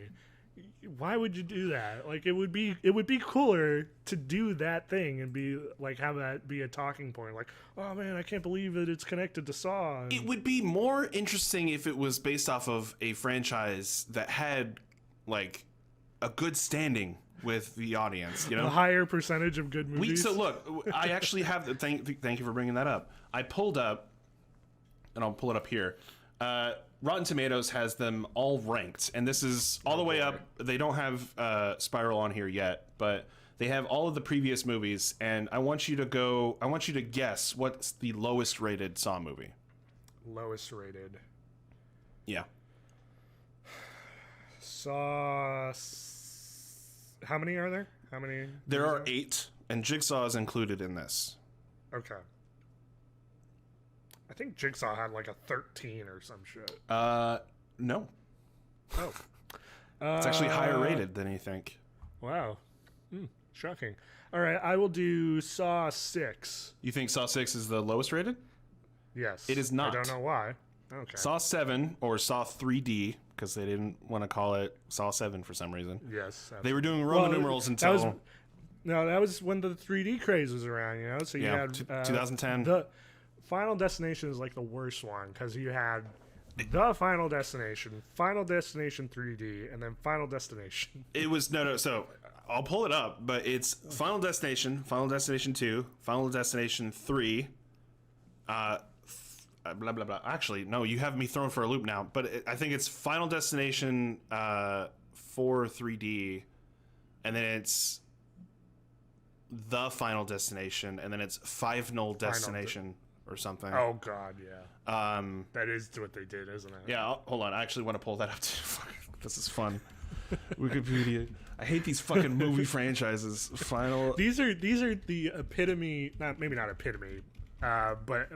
would you do that? Like, it would be cooler to do that thing and be like, have that be a talking point, like, oh man, I can't believe that it's connected to Saw. It would be more interesting if it was based off of a franchise that had like a good standing with the audience, a higher percentage of good movies. So look, I actually have thank you for bringing that up. I pulled up, and I'll pull it up here. Rotten Tomatoes has them all ranked, and this is all the way up. They don't have Spiral on here yet, but they have all of the previous movies, and I want you to guess what's the lowest rated Saw movie. Lowest rated. Yeah. Saw. How many are there? There are 8, and Jigsaw is included in this. Okay. I think Jigsaw had like a 13 or some shit. No. Oh. It's actually higher rated than you think. Wow. Shocking. All right, I will do Saw 6. You think Saw 6 is the lowest rated? Yes. It is not. I don't know why. Okay. Saw 7, or Saw 3D, because they didn't want to call it Saw 7 for some reason. Yes. They were doing Roman numerals until... that was when the 3D craze was around, So you had... 2010. The Final Destination is like the worst one, because you had the Final Destination 3D, and then Final Destination. It was... No, so I'll pull it up, but it's Final Destination, Final Destination 2, Final Destination 3, blah blah blah. Actually, no, you have me thrown for a loop now. But I think it's Final Destination 4 3D, and then it's the Final Destination, and then it's Final Destination or something. Oh God, yeah. That is what they did, isn't it? Yeah. Hold on, I actually want to pull that up too. This is fun. Wikipedia. I hate these fucking movie franchises. These are the epitome. Maybe not epitome. But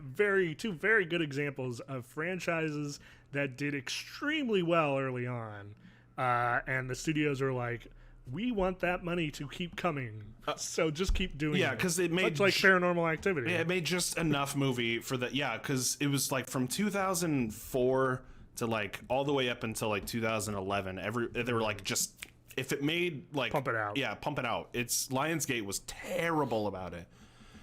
two very good examples of franchises that did extremely well early on, and the studios are like, we want that money to keep coming, so just keep doing it. Yeah, because it made... Much like Paranormal Activity. Yeah, it made just enough movie for the... Yeah, because it was like from 2004 to like all the way up until like 2011. They were like, just... If it made like... Pump it out. Yeah, pump it out. Lionsgate was terrible about it.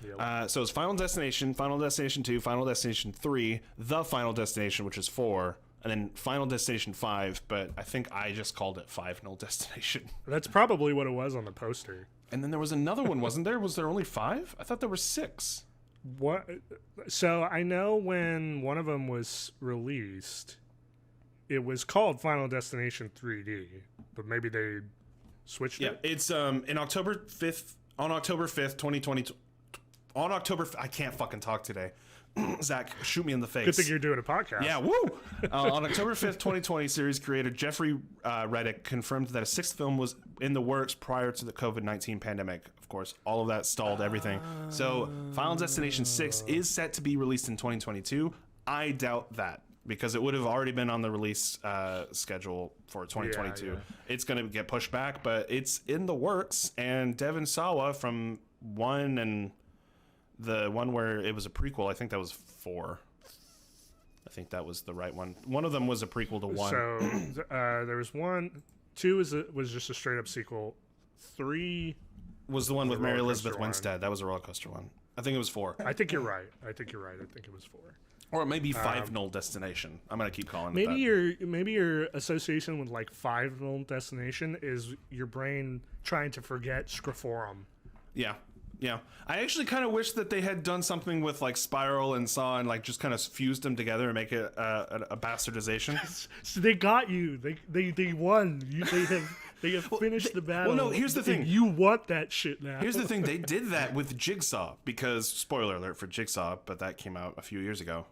Yep. So it's Final Destination, Final Destination 2, Final Destination 3, The Final Destination, which is 4, and then Final Destination 5, but I think I just called it Final Destination. That's probably what it was on the poster. And then there was another one, wasn't there? Was there only 5? I thought there were 6. What? So I know when one of them was released, it was called Final Destination 3D, but maybe they switched it? Yeah, it's on October 5th, 2020... On October... I can't fucking talk today. Zach, shoot me in the face. Good thing you're doing a podcast. Yeah, woo! On October 5th, 2020, series creator Jeffrey Reddick confirmed that a 6th film was in the works prior to the COVID-19 pandemic. Of course, all of that stalled everything. So, Final Destination 6 is set to be released in 2022. I doubt that, because it would have already been on the release schedule for 2022. Yeah. It's going to get pushed back, but it's in the works, and Devon Sawa from 1 and... The one where it was a prequel, I think that was 4. I think that was the right one. One of them was a prequel to 1. So there was 1. 2 was just a straight up sequel. 3 was the one with Mary Elizabeth Winstead. That was a roller coaster one. I think it was 4. I think you're right. I think it was 4. Or maybe Final Destination. I'm gonna keep calling it that. Maybe your association with like Final Destination is your brain trying to forget Scriforum. Yeah. Yeah, I actually kind of wish that they had done something with like Spiral and Saw and like just kind of fused them together and make it a bastardization. So they got you. They won. They have finished the battle. Well, no. Here's the thing. You want that shit now. Here's the thing. They did that with Jigsaw because spoiler alert for Jigsaw, but that came out a few years ago.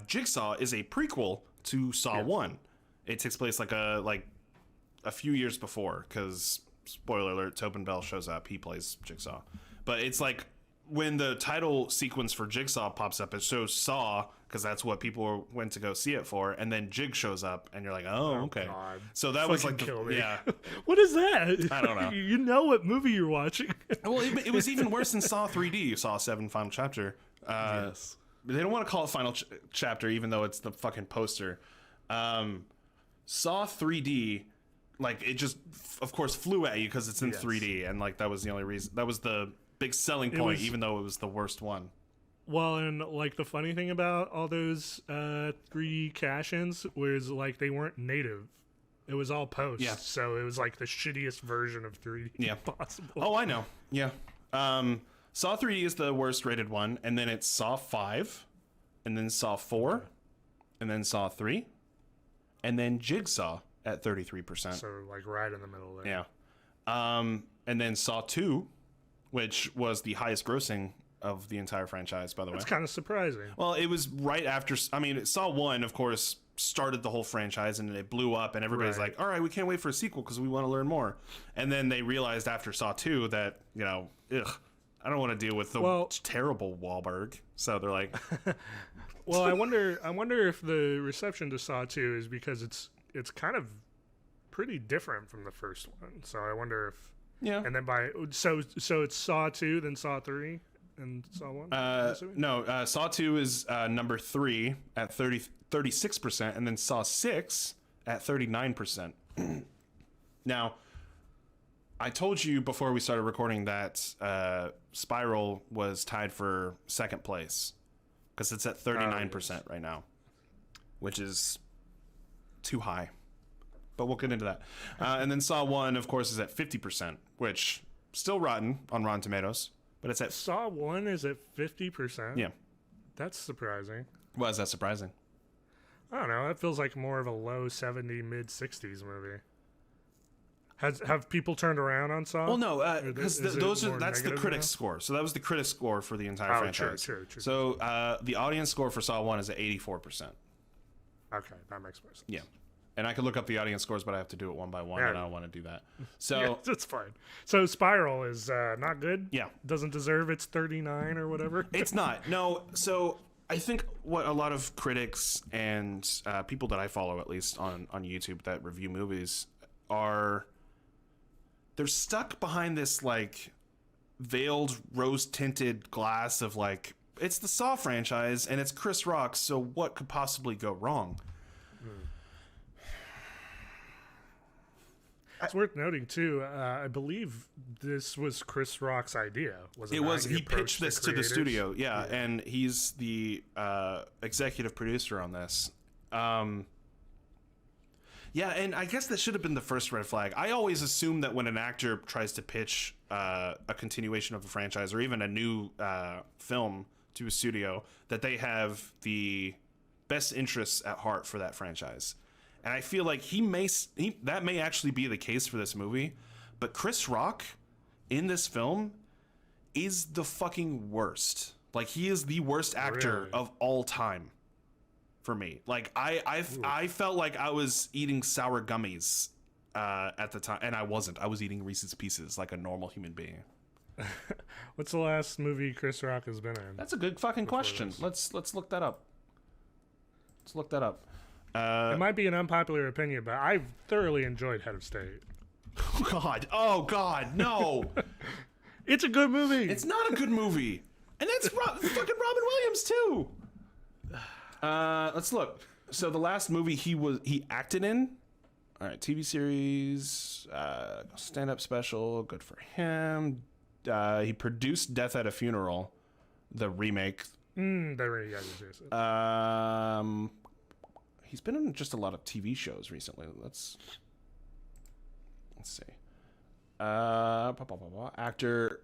Jigsaw is a prequel to Saw 1. It takes place like a few years before, because spoiler alert, Tobin Bell shows up. He plays Jigsaw, but it's like when the title sequence for Jigsaw pops up, it shows Saw, because that's what people went to go see it for, and then Jig shows up, and you're like, oh okay. God. So that was like Kill me. yeah. What is that? I don't know. You know what movie you're watching. Well, it was even worse than Saw 3D. Saw 7 Final Chapter. Yes. They don't want to call it Final Chapter, even though it's the fucking poster. Saw 3D, like, it just, of course, flew at you because it's in 3D, and like that was the only reason. That was the big selling point, even though it was the worst one. Well, and like the funny thing about all those 3D cash-ins was like they weren't native. It was all post. Yeah. So it was like the shittiest version of 3D possible. Oh, I know. Yeah. Saw 3D is the worst rated one, and then it's Saw 5, and then Saw 4, and then Saw 3, and then Jigsaw at 33%. So like right in the middle there. Yeah. And then Saw 2, which was the highest grossing of the entire franchise, by the way. That's kind of surprising. Well, it was right after, I mean, Saw 1, of course, started the whole franchise, and it blew up, and everybody's like, all right, we can't wait for a sequel because we want to learn more. And then they realized after Saw 2 that, you know, I don't want to deal with the terrible Wahlberg. So they're like... Well, I wonder if the reception to Saw 2 is because it's kind of pretty different from the first one. So I wonder if... Yeah. And then so it's Saw 2, then Saw 3, and Saw 1? No, Saw 2 is number 3 at 36%, and then Saw 6 at 39%. Now, I told you before we started recording that Spiral was tied for second place, because it's at 39% right now, which is too high. But we'll get into that. And then Saw 1, of course, is at 50%, which still rotten on Rotten Tomatoes, but it's at... Saw 1 is at 50%? Yeah. That's surprising. Why is that surprising? I don't know. That feels like more of a low 70, mid 60s movie. Have people turned around on Saw? Well, no, because that's the critics' score. So that was the critics' score for the entire franchise. True. So the audience score for Saw 1 is at 84%. Okay, that makes more sense. Yeah. And I could look up the audience scores, but I have to do it one by one, and I don't want to do that. So yeah, that's fine. So Spiral is not good? Yeah. Doesn't deserve its 39 or whatever? It's not. No, so I think what a lot of critics and people that I follow, at least on YouTube that review movies, are... They're stuck behind this, like, veiled, rose-tinted glass of, like, it's the Saw franchise, and it's Chris Rock, so what could possibly go wrong? It's worth noting, too, I believe this was Chris Rock's idea. It was. He pitched this to the studio, yeah, and he's the executive producer on this. Yeah, and I guess that should have been the first red flag. I always assume that when an actor tries to pitch a continuation of a franchise or even a new film to a studio, that they have the best interests at heart for that franchise. And I feel like that may actually be the case for this movie, but Chris Rock in this film is the fucking worst. Like, he is the worst actor of all time. For me, like I felt like I was eating sour gummies at the time, and I wasn't. I was eating Reese's Pieces like a normal human being. What's the last movie Chris Rock has been in? That's a good fucking question. Let's look that up. Let's look that up. It might be an unpopular opinion, but I've thoroughly enjoyed Head of State. Oh God, no! It's a good movie. It's not a good movie, and that's fucking Robin Williams too. Let's look. So the last movie he acted in, all right, TV series, stand-up special, good for him. He produced Death at a Funeral, the remake. He's been in just a lot of TV shows recently. Let's see. Actor.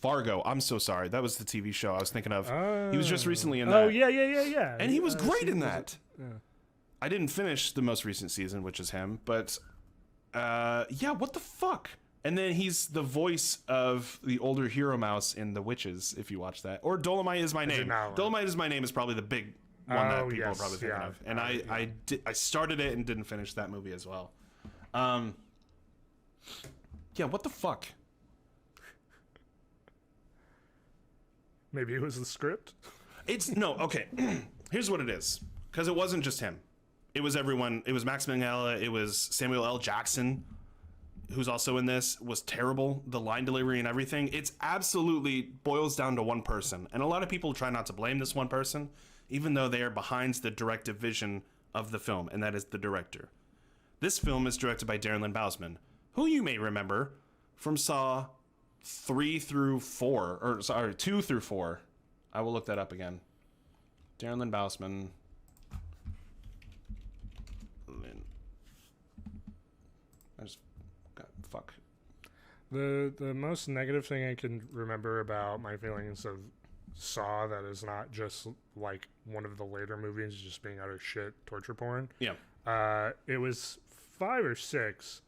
Fargo. I'm so sorry. That was the TV show I was thinking of. He was just recently in that. Oh, yeah. And he was great in that. I didn't finish the most recent season, which is him, but yeah, what the fuck? And then he's the voice of the older Hero Mouse in The Witches, if you watch that. Or Dolomite Is My Name. Dolomite Is My Name is probably the big one that people are probably thinking of. And I started it and didn't finish that movie as well. Yeah, what the fuck? Maybe it was the script. Okay. Here's what it is. Because it wasn't just him. It was everyone. It was Max Minghella. It was Samuel L. Jackson, who's also in this, was terrible. The line delivery and everything. It's absolutely boils down to one person. And a lot of people try not to blame this one person, even though they are behind the directive vision of the film, and that is the director. This film is directed by Darren Lynn Bousman, who you may remember from Saw 2 through 4. I will look that up again. Darren Lynn Bousman. Fuck. The most negative thing I can remember about my feelings of Saw that is not just like one of the later movies just being utter shit torture porn. Yeah. It was 5 or 6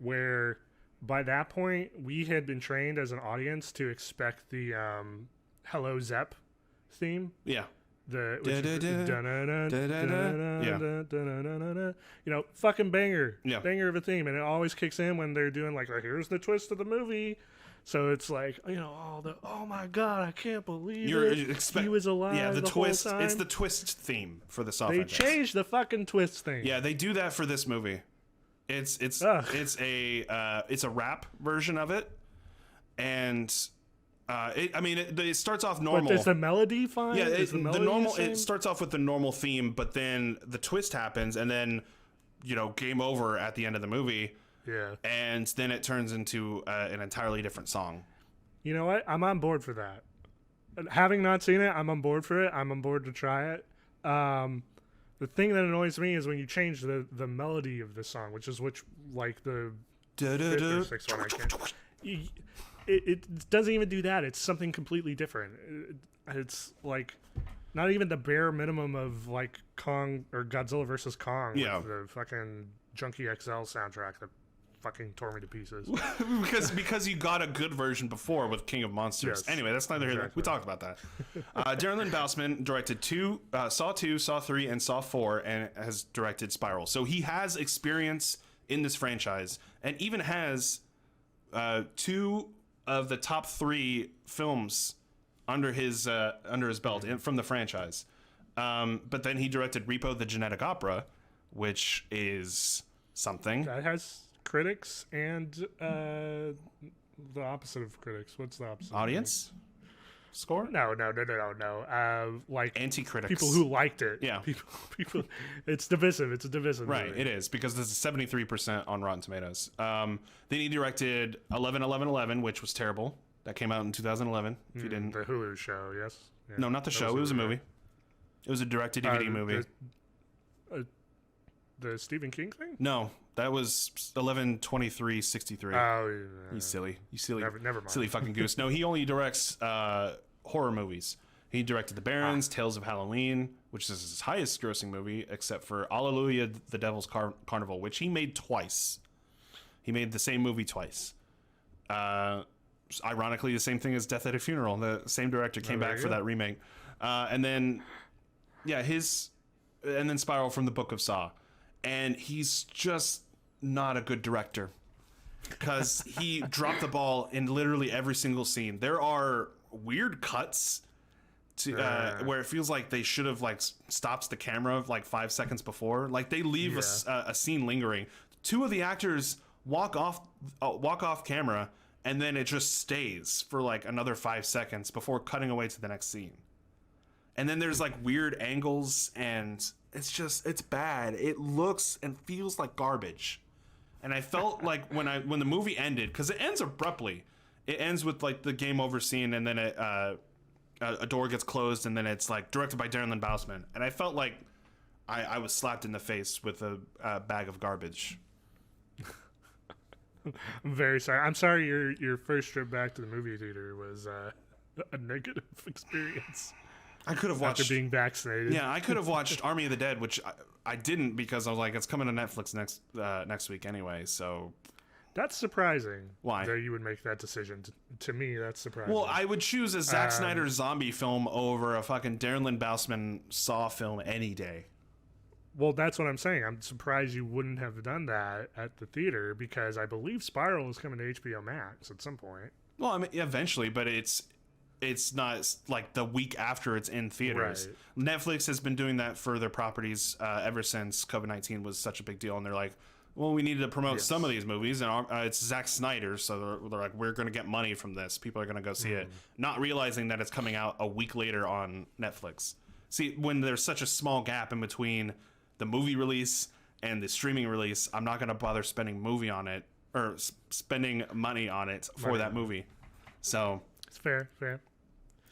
where by that point we had been trained as an audience to expect the Hello Zepp theme. Yeah. Fucking banger. Yeah. Banger of a theme. And it always kicks in when they're doing like here's the twist of the movie. So it's like, oh my God, I can't believe he was alive. Yeah, the twist. Whole time. It's the twist theme for the Saw franchise. They changed the fucking twist thing. Yeah, they do that for this movie. It's a rap version of it, and it starts off normal. But is the melody fine? Yeah, it starts off with the normal theme, but then the twist happens, and then game over at the end of the movie. Yeah, and then it turns into an entirely different song. You know what? I'm on board for that. Having not seen it, I'm on board for it. I'm on board to try it. The thing that annoys me is when you change the melody of the song, which like the fifth or sixth one I can't. It doesn't even do that. It's something completely different. It's like not even the bare minimum of like Kong or Godzilla versus Kong. Yeah. With the fucking Junkie XL soundtrack that fucking tore me to pieces. because you got a good version before with King of Monsters. Yes, anyway, that's neither here. Exactly. We talked about that. Darren Lynn Bousman directed Saw 2, Saw 3, and Saw 4, and has directed Spiral. So he has experience in this franchise, and even has 2 of the top 3 films under his belt from the franchise. But then he directed Repo: The Genetic Opera, which is something that has critics and the opposite of critics. What's the opposite? Audience score? No. Like anti-critics, people who liked it. Yeah, people. It's divisive. It's a divisive right, movie. It is, because this is 73% on Rotten Tomatoes. Then he directed 11-11-11, which was terrible. That came out in 2011. If you didn't, the Hulu show, yes. Yeah. No, not the show. It was a movie. It was a directed-DVD movie. The Stephen King thing? No, that was 11-23-63. Oh, yeah. You silly. Never mind. Silly fucking goose. No, he only directs horror movies. He directed The Barons, Tales of Halloween, which is his highest grossing movie, except for Alleluia, The Devil's Carnival, which he made twice. He made the same movie twice. Ironically, the same thing as Death at a Funeral. The same director came back for that remake. And then Spiral from the Book of Saw. And he's just not a good director, because he dropped the ball in literally every single scene. There are weird cuts to where it feels like they should have like stopped the camera like 5 seconds before. Like they leave a scene lingering. 2 of the actors walk off camera, and then it just stays for like another 5 seconds before cutting away to the next scene. And then there's like weird angles, and it's bad. It looks and feels like garbage. And I felt like when the movie ended, because it ends abruptly. It ends with like the game over scene, and then a door gets closed, and then it's like directed by Darren Lynn Bousman. And I felt like I was slapped in the face with a bag of garbage. I'm very sorry. I'm sorry your first trip back to the movie theater was a negative experience. I could have watched after being vaccinated. Yeah, I could have watched Army of the Dead, which I didn't, because I was like, it's coming to Netflix next week anyway. So That's surprising. Why? That you would make that decision. To me, that's surprising. Well, I would choose a Zack Snyder zombie film over a fucking Darren Lynn Bousman Saw film any day. Well, that's what I'm saying. I'm surprised you wouldn't have done that at the theater because I believe Spiral is coming to HBO Max at some point. Well, I mean, eventually, but it's not like the week after it's in theaters. Right. Netflix has been doing that for their properties ever since COVID-19 was such a big deal, and they're like, well, we needed to promote some of these movies, and it's Zack Snyder, so they're like, we're going to get money from this. People are going to go see it, not realizing that it's coming out a week later on Netflix. See, when there's such a small gap in between the movie release and the streaming release, I'm not going to bother spending money on it for that movie. So it's fair.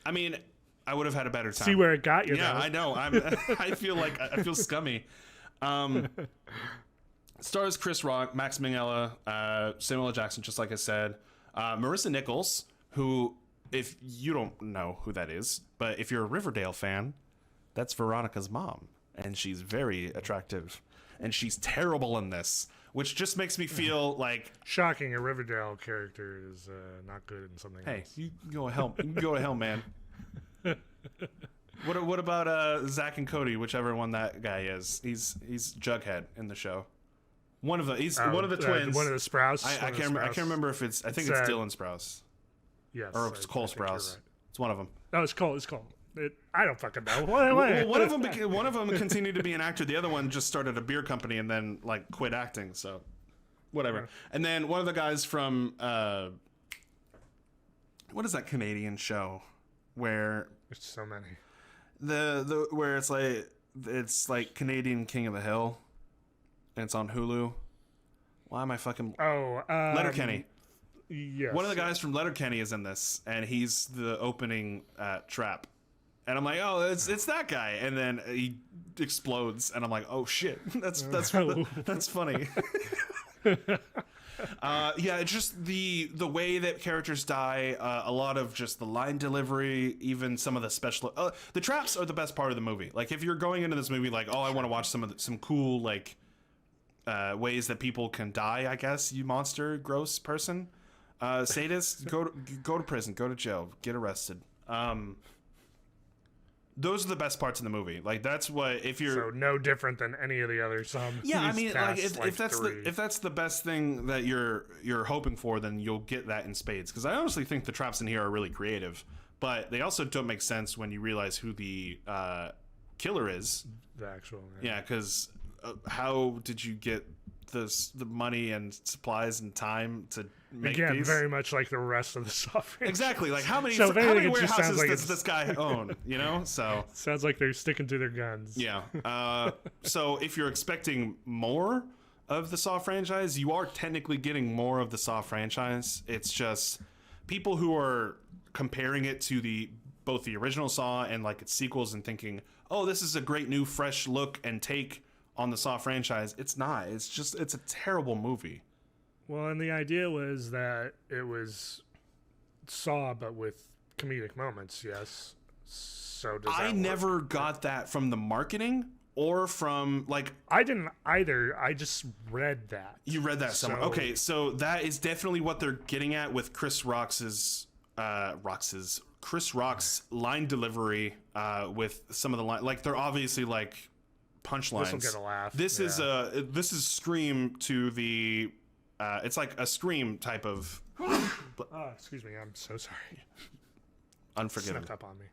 I mean, I would have had a better time. See where it got you. Yeah, though. I know. I feel scummy. Stars Chris Rock, Max Minghella, Samuel L. Jackson, just like I said. Marissa Nichols, who, if you don't know who that is, but if you're a Riverdale fan, that's Veronica's mom. And she's very attractive. And she's terrible in this, which just makes me feel like... Shocking, a Riverdale character is not good in something else. Hey, you can go to hell, man. What about Zach and Cody, whichever one that guy is? He's Jughead in the show. One of the twins. One of the Sprouse. I can't remember if it's. I think it's Dylan Sprouse. Yes. Or it's Cole Sprouse. Right. It's one of them. No, it's Cole. I don't fucking know. One of them continued to be an actor. The other one just started a beer company and then like quit acting. So, whatever. Yeah. And then one of the guys from what is that Canadian show where there's so many. The where it's like Canadian King of the Hill. And it's on Hulu. Why am I fucking... Letterkenny. Yes. One of the guys from Letterkenny is in this, and he's the opening trap. And I'm like, oh, it's that guy. And then he explodes, and I'm like, oh, shit. That's funny. It's just the way that characters die, a lot of just the line delivery, even some of the special... the traps are the best part of the movie. Like, if you're going into this movie like, oh, I want to watch some cool, like... ways that people can die, I guess, you monster, gross person, sadist, go to prison, go to jail, get arrested. Those are the best parts of the movie. Like that's what if you're so no different than any of the others. Yeah, I mean, like if that's the best thing that you're hoping for, then you'll get that in spades. Because I honestly think the traps in here are really creative, but they also don't make sense when you realize who the killer is. The actual yeah, because. How did you get the money and supplies and time to make these? Very much like the rest of the software. Exactly. Like how many warehouses does this guy own? You know, so sounds like they're sticking to their guns. Yeah. So if you're expecting more of the Saw franchise, you are technically getting more of the Saw franchise. It's just people who are comparing it to both the original Saw and like its sequels and thinking, oh, this is a great new fresh look and take on the Saw franchise. It's not. It's a terrible movie. Well, and the idea was that it was Saw, but with comedic moments, yes. So does that I never got that from the marketing or from, like... I didn't either. I just read that. You read that somewhere. Okay, so that is definitely what they're getting at with Chris Rock's line delivery with some of the line. Like, they're obviously, like... punchlines. This will get a laugh. This is Scream to the it's like a Scream type of excuse me, I'm so sorry. Unforgiven. Snuck up on me.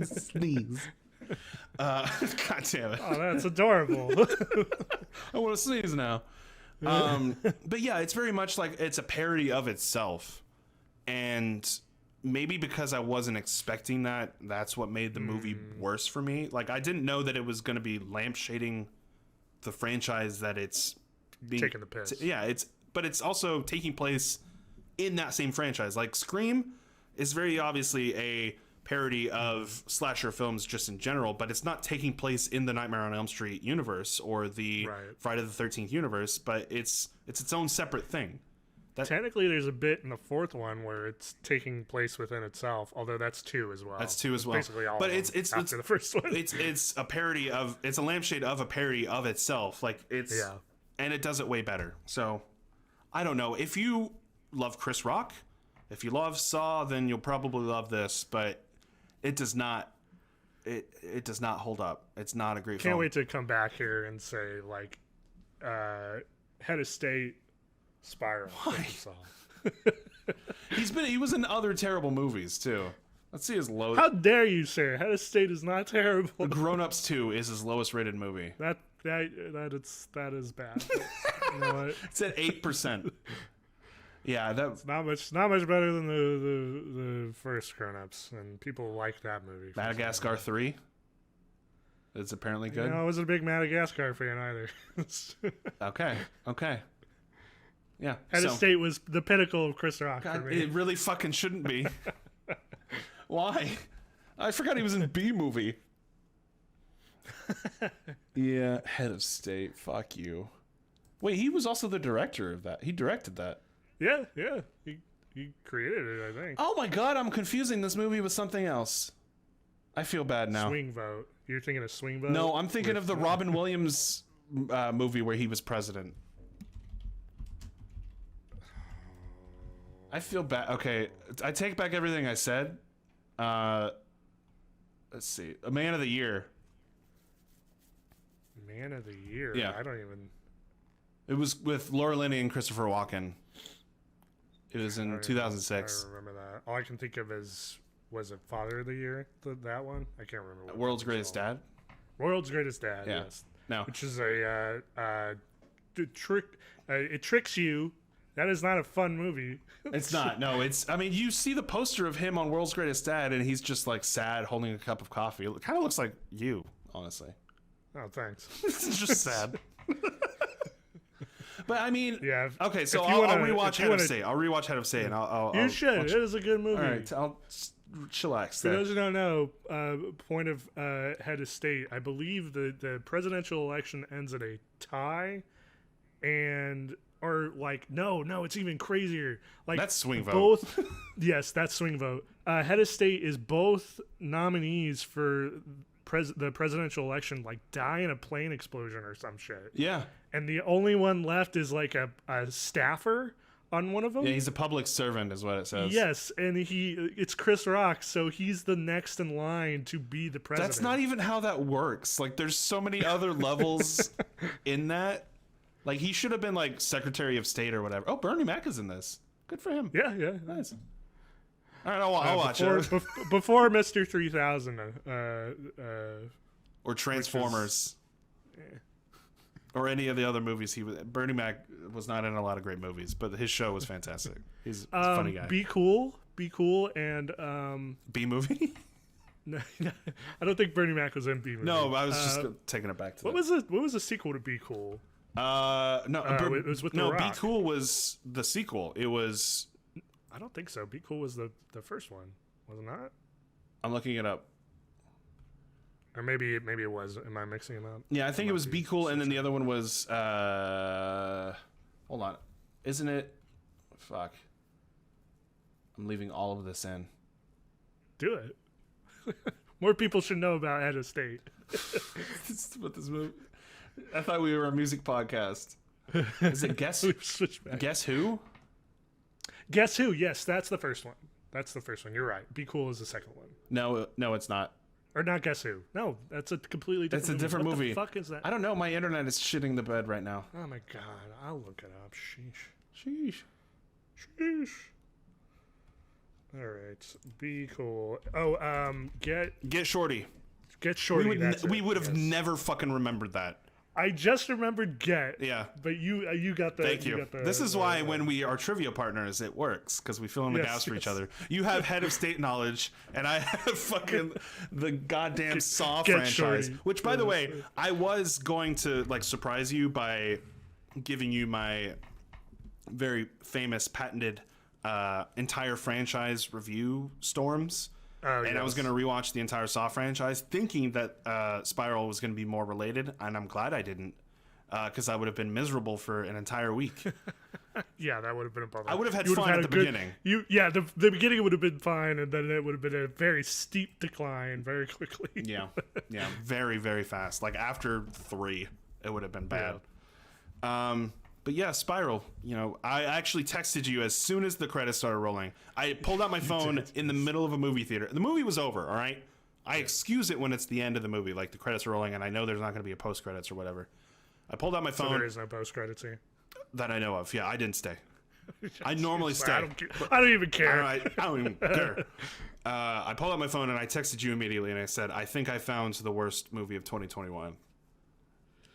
Sneeze. God damn it. Oh, that's adorable. I want to sneeze now. But yeah, it's very much like it's a parody of itself. And maybe because I wasn't expecting that, that's what made the movie worse for me. Like, I didn't know that it was going to be lampshading the franchise that it's being... taking the piss. But it's also taking place in that same franchise. Like, Scream is very obviously a parody of slasher films just in general, but it's not taking place in the Nightmare on Elm Street universe or the Friday the 13th universe, but it's its own separate thing. Technically, there's a bit in the fourth one where it's taking place within itself, although that's two as well. That's two as well. Basically all but of them after the first one. It's a parody of... It's a lampshade of a parody of itself. Like, it's... Yeah. and it does it way better. So I don't know. If you love Chris Rock, if you love Saw, then you'll probably love this, but it does not. It does not hold up. It's not a great film. Can't wait to come back here and say, like, Head of State, Spiral. Why? He was in other terrible movies too. Let's see his lowest. How dare you, sir? Head of State is not terrible. Grown Ups 2 is his lowest rated movie. That is bad. You know what? It's at 8%. Yeah, that's Not much better than the first Grown Ups, and people like that movie. Madagascar 3. It's apparently good. I wasn't a big Madagascar fan either. Okay. Yeah. Head of State was the pinnacle of Chris Rock for me. It really fucking shouldn't be. Why? I forgot he was in a B movie. Yeah, Head of State. Fuck you. Wait, he was also the director of that. He directed that. Yeah. He created it, I think. Oh my god, I'm confusing this movie with something else. I feel bad now. Swing Vote. You're thinking of Swing Vote? No, I'm thinking of the Robin Williams movie where he was president. I feel bad. Okay, I take back everything I said. Let's see. A Man of the Year. Man of the Year? Yeah. I don't even... It was with Laura Linney and Christopher Walken. It was in 2006. I remember that. All I can think of is... Was it Father of the Year? That one? I can't remember. What World's Greatest Dad? World's Greatest Dad, Yeah. yes. No. Which is trick. It tricks you. That is not a fun movie. It's not. No, it's... I mean, you see the poster of him on World's Greatest Dad, and he's just, like, sad, holding a cup of coffee. It kind of looks like you, honestly. Oh, thanks. It's just sad. But, I mean... Yeah. Okay, so if you I'll wanna- rewatch if you Head of wanna- State. I'll rewatch Head of State, and I'll You should. watch- It is a good movie. All right, I'll chillax For there. those who don't know, point of Head of State, I believe the presidential election ends at a tie, or like no, it's even crazier. Like That's swing vote. Both, yes, that's swing vote. Head of State is both nominees for the presidential election, like die in a plane explosion or some shit. Yeah. And the only one left is like a staffer on one of them. Yeah, he's a public servant is what it says. Yes, and it's Chris Rock, so he's the next in line to be the president. That's not even how that works. Like, there's so many other levels in that. Like, he should have been, like, Secretary of State or whatever. Oh, Bernie Mac is in this. Good for him. Yeah. Nice. All right, I'll watch it. Before Mr. 3000. Or Transformers. Or any of the other movies he was... Bernie Mac was not in a lot of great movies, but his show was fantastic. He's a funny guy. Be Cool, and... B-movie? No, I don't think Bernie Mac was in B-movie. No, I was just taking it back to What was the sequel to Be Cool? It was with The no, Rock. Be Cool was the sequel. It was... I don't think so. Be Cool was the first one. Was it not? I'm looking it up. Or maybe it was. Am I mixing them up? Yeah, I think it was Be Cool, and then the other one was... hold on. Isn't it... Fuck. I'm leaving all of this in. Do it. More people should know about Head of State. What this movie... I thought we were a music podcast. Is it Guess... We've switched back. Guess Who? Guess Who? Yes, that's the first one. You're right. Be Cool is the second one. No, it's not. Or not Guess Who. No, that's a completely different movie. It's a different movie. What the fuck is that? I don't know. My internet is shitting the bed right now. Oh my god. I'll look it up. Sheesh. All right. Be Cool. Oh, Get Shorty. Shorty. We would have never fucking remembered that. I just remembered Get. Yeah. But you got the... Thank you. This is why when we are trivia partners, it works, because we fill in the gaps for each other. You have Head of State knowledge, and I have fucking the goddamn Saw franchise. Shorty. Which, by the way, I was going to like surprise you by giving you my very famous patented entire franchise review storms. Oh, and I was going to rewatch the entire Saw franchise, thinking that Spiral was going to be more related, and I'm glad I didn't, because I would have been miserable for an entire week. Yeah, that would have been a bummer. I would have had fun at the beginning. The beginning would have been fine, and then it would have been a very steep decline very quickly. Yeah, very, very fast. Like after 3, it would have been bad. But yeah, Spiral. You know, I actually texted you as soon as the credits started rolling. I pulled out my phone in the middle of a movie theater. The movie was over, all right? I excuse it when it's the end of the movie, like the credits are rolling, and I know there's not going to be a post-credits or whatever. I pulled out my phone. So there is no post-credits here? That I know of. Yeah, I didn't stay. I normally stay. I don't even care. I don't even care. I pulled out my phone and I texted you immediately and I said, I think I found the worst movie of 2021.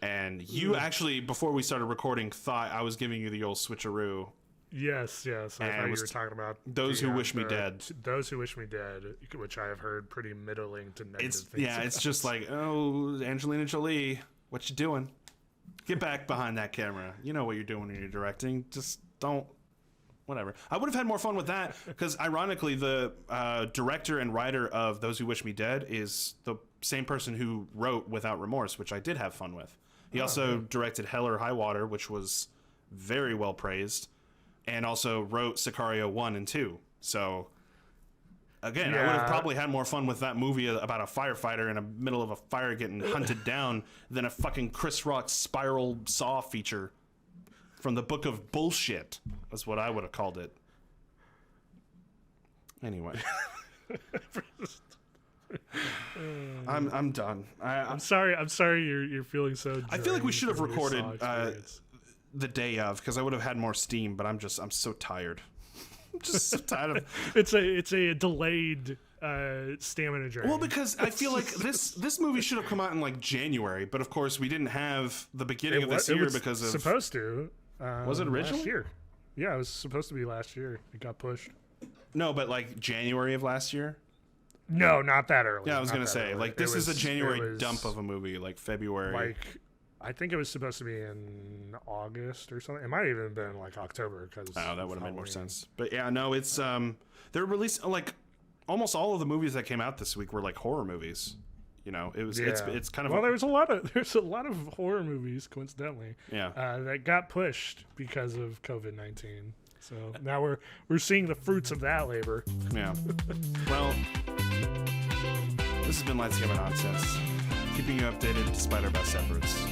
And you actually, before we started recording, thought I was giving you the old switcheroo. Yes. I thought you were talking about Those Who Wish Me Dead. Those Who Wish Me Dead, which I have heard pretty middling to negative things. Yeah, it's just like, oh, Angelina Jolie, what you doing? Get back behind that camera. You know what you're doing when you're directing. Just don't. Whatever. I would have had more fun with that because, ironically, the director and writer of Those Who Wish Me Dead is the same person who wrote Without Remorse, which I did have fun with. He also directed Hell or High Water, which was very well praised, and also wrote Sicario 1 and 2. So, again, I would have probably had more fun with that movie about a firefighter in the middle of a fire getting hunted down than a fucking Chris Rock Spiral Saw feature from the Book of Bullshit. That's what I would have called it. Anyway. I'm done. I'm sorry you're feeling so I feel like we should have recorded the day of, because I would have had more steam, but I'm so tired. I'm just so tired of it's a delayed stamina drain. Well, because I feel like this movie should have come out in like January, but of course we didn't have the beginning of this year because of supposed to. Was it originally? Last year. Yeah, it was supposed to be last year. It got pushed. No, but like January of last year? No, not that early. Yeah, I was going to say, like, this is a January dump of a movie, like February. Like, I think it was supposed to be in August or something. It might have even been, like, October. Oh, that would have made more sense. But, yeah, no, it's, they're releasing, like, almost all of the movies that came out this week were, like, horror movies. You know, it was, it's kind of... Well, there's a lot of horror movies, coincidentally, that got pushed because of COVID-19. So now we're seeing the fruits of that labor. Yeah. Well, this has been Lights Camera Nonsense, keeping you updated despite our best efforts.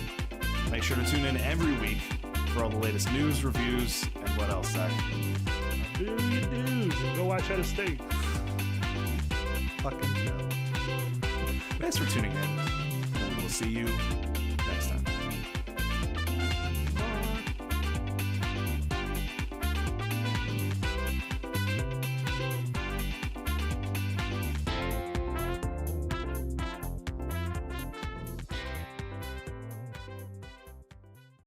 Make sure to tune in every week for all the latest news, reviews, and what else, Zach? News, and go watch Out of State. Fucking Thanks for tuning in. And we'll see you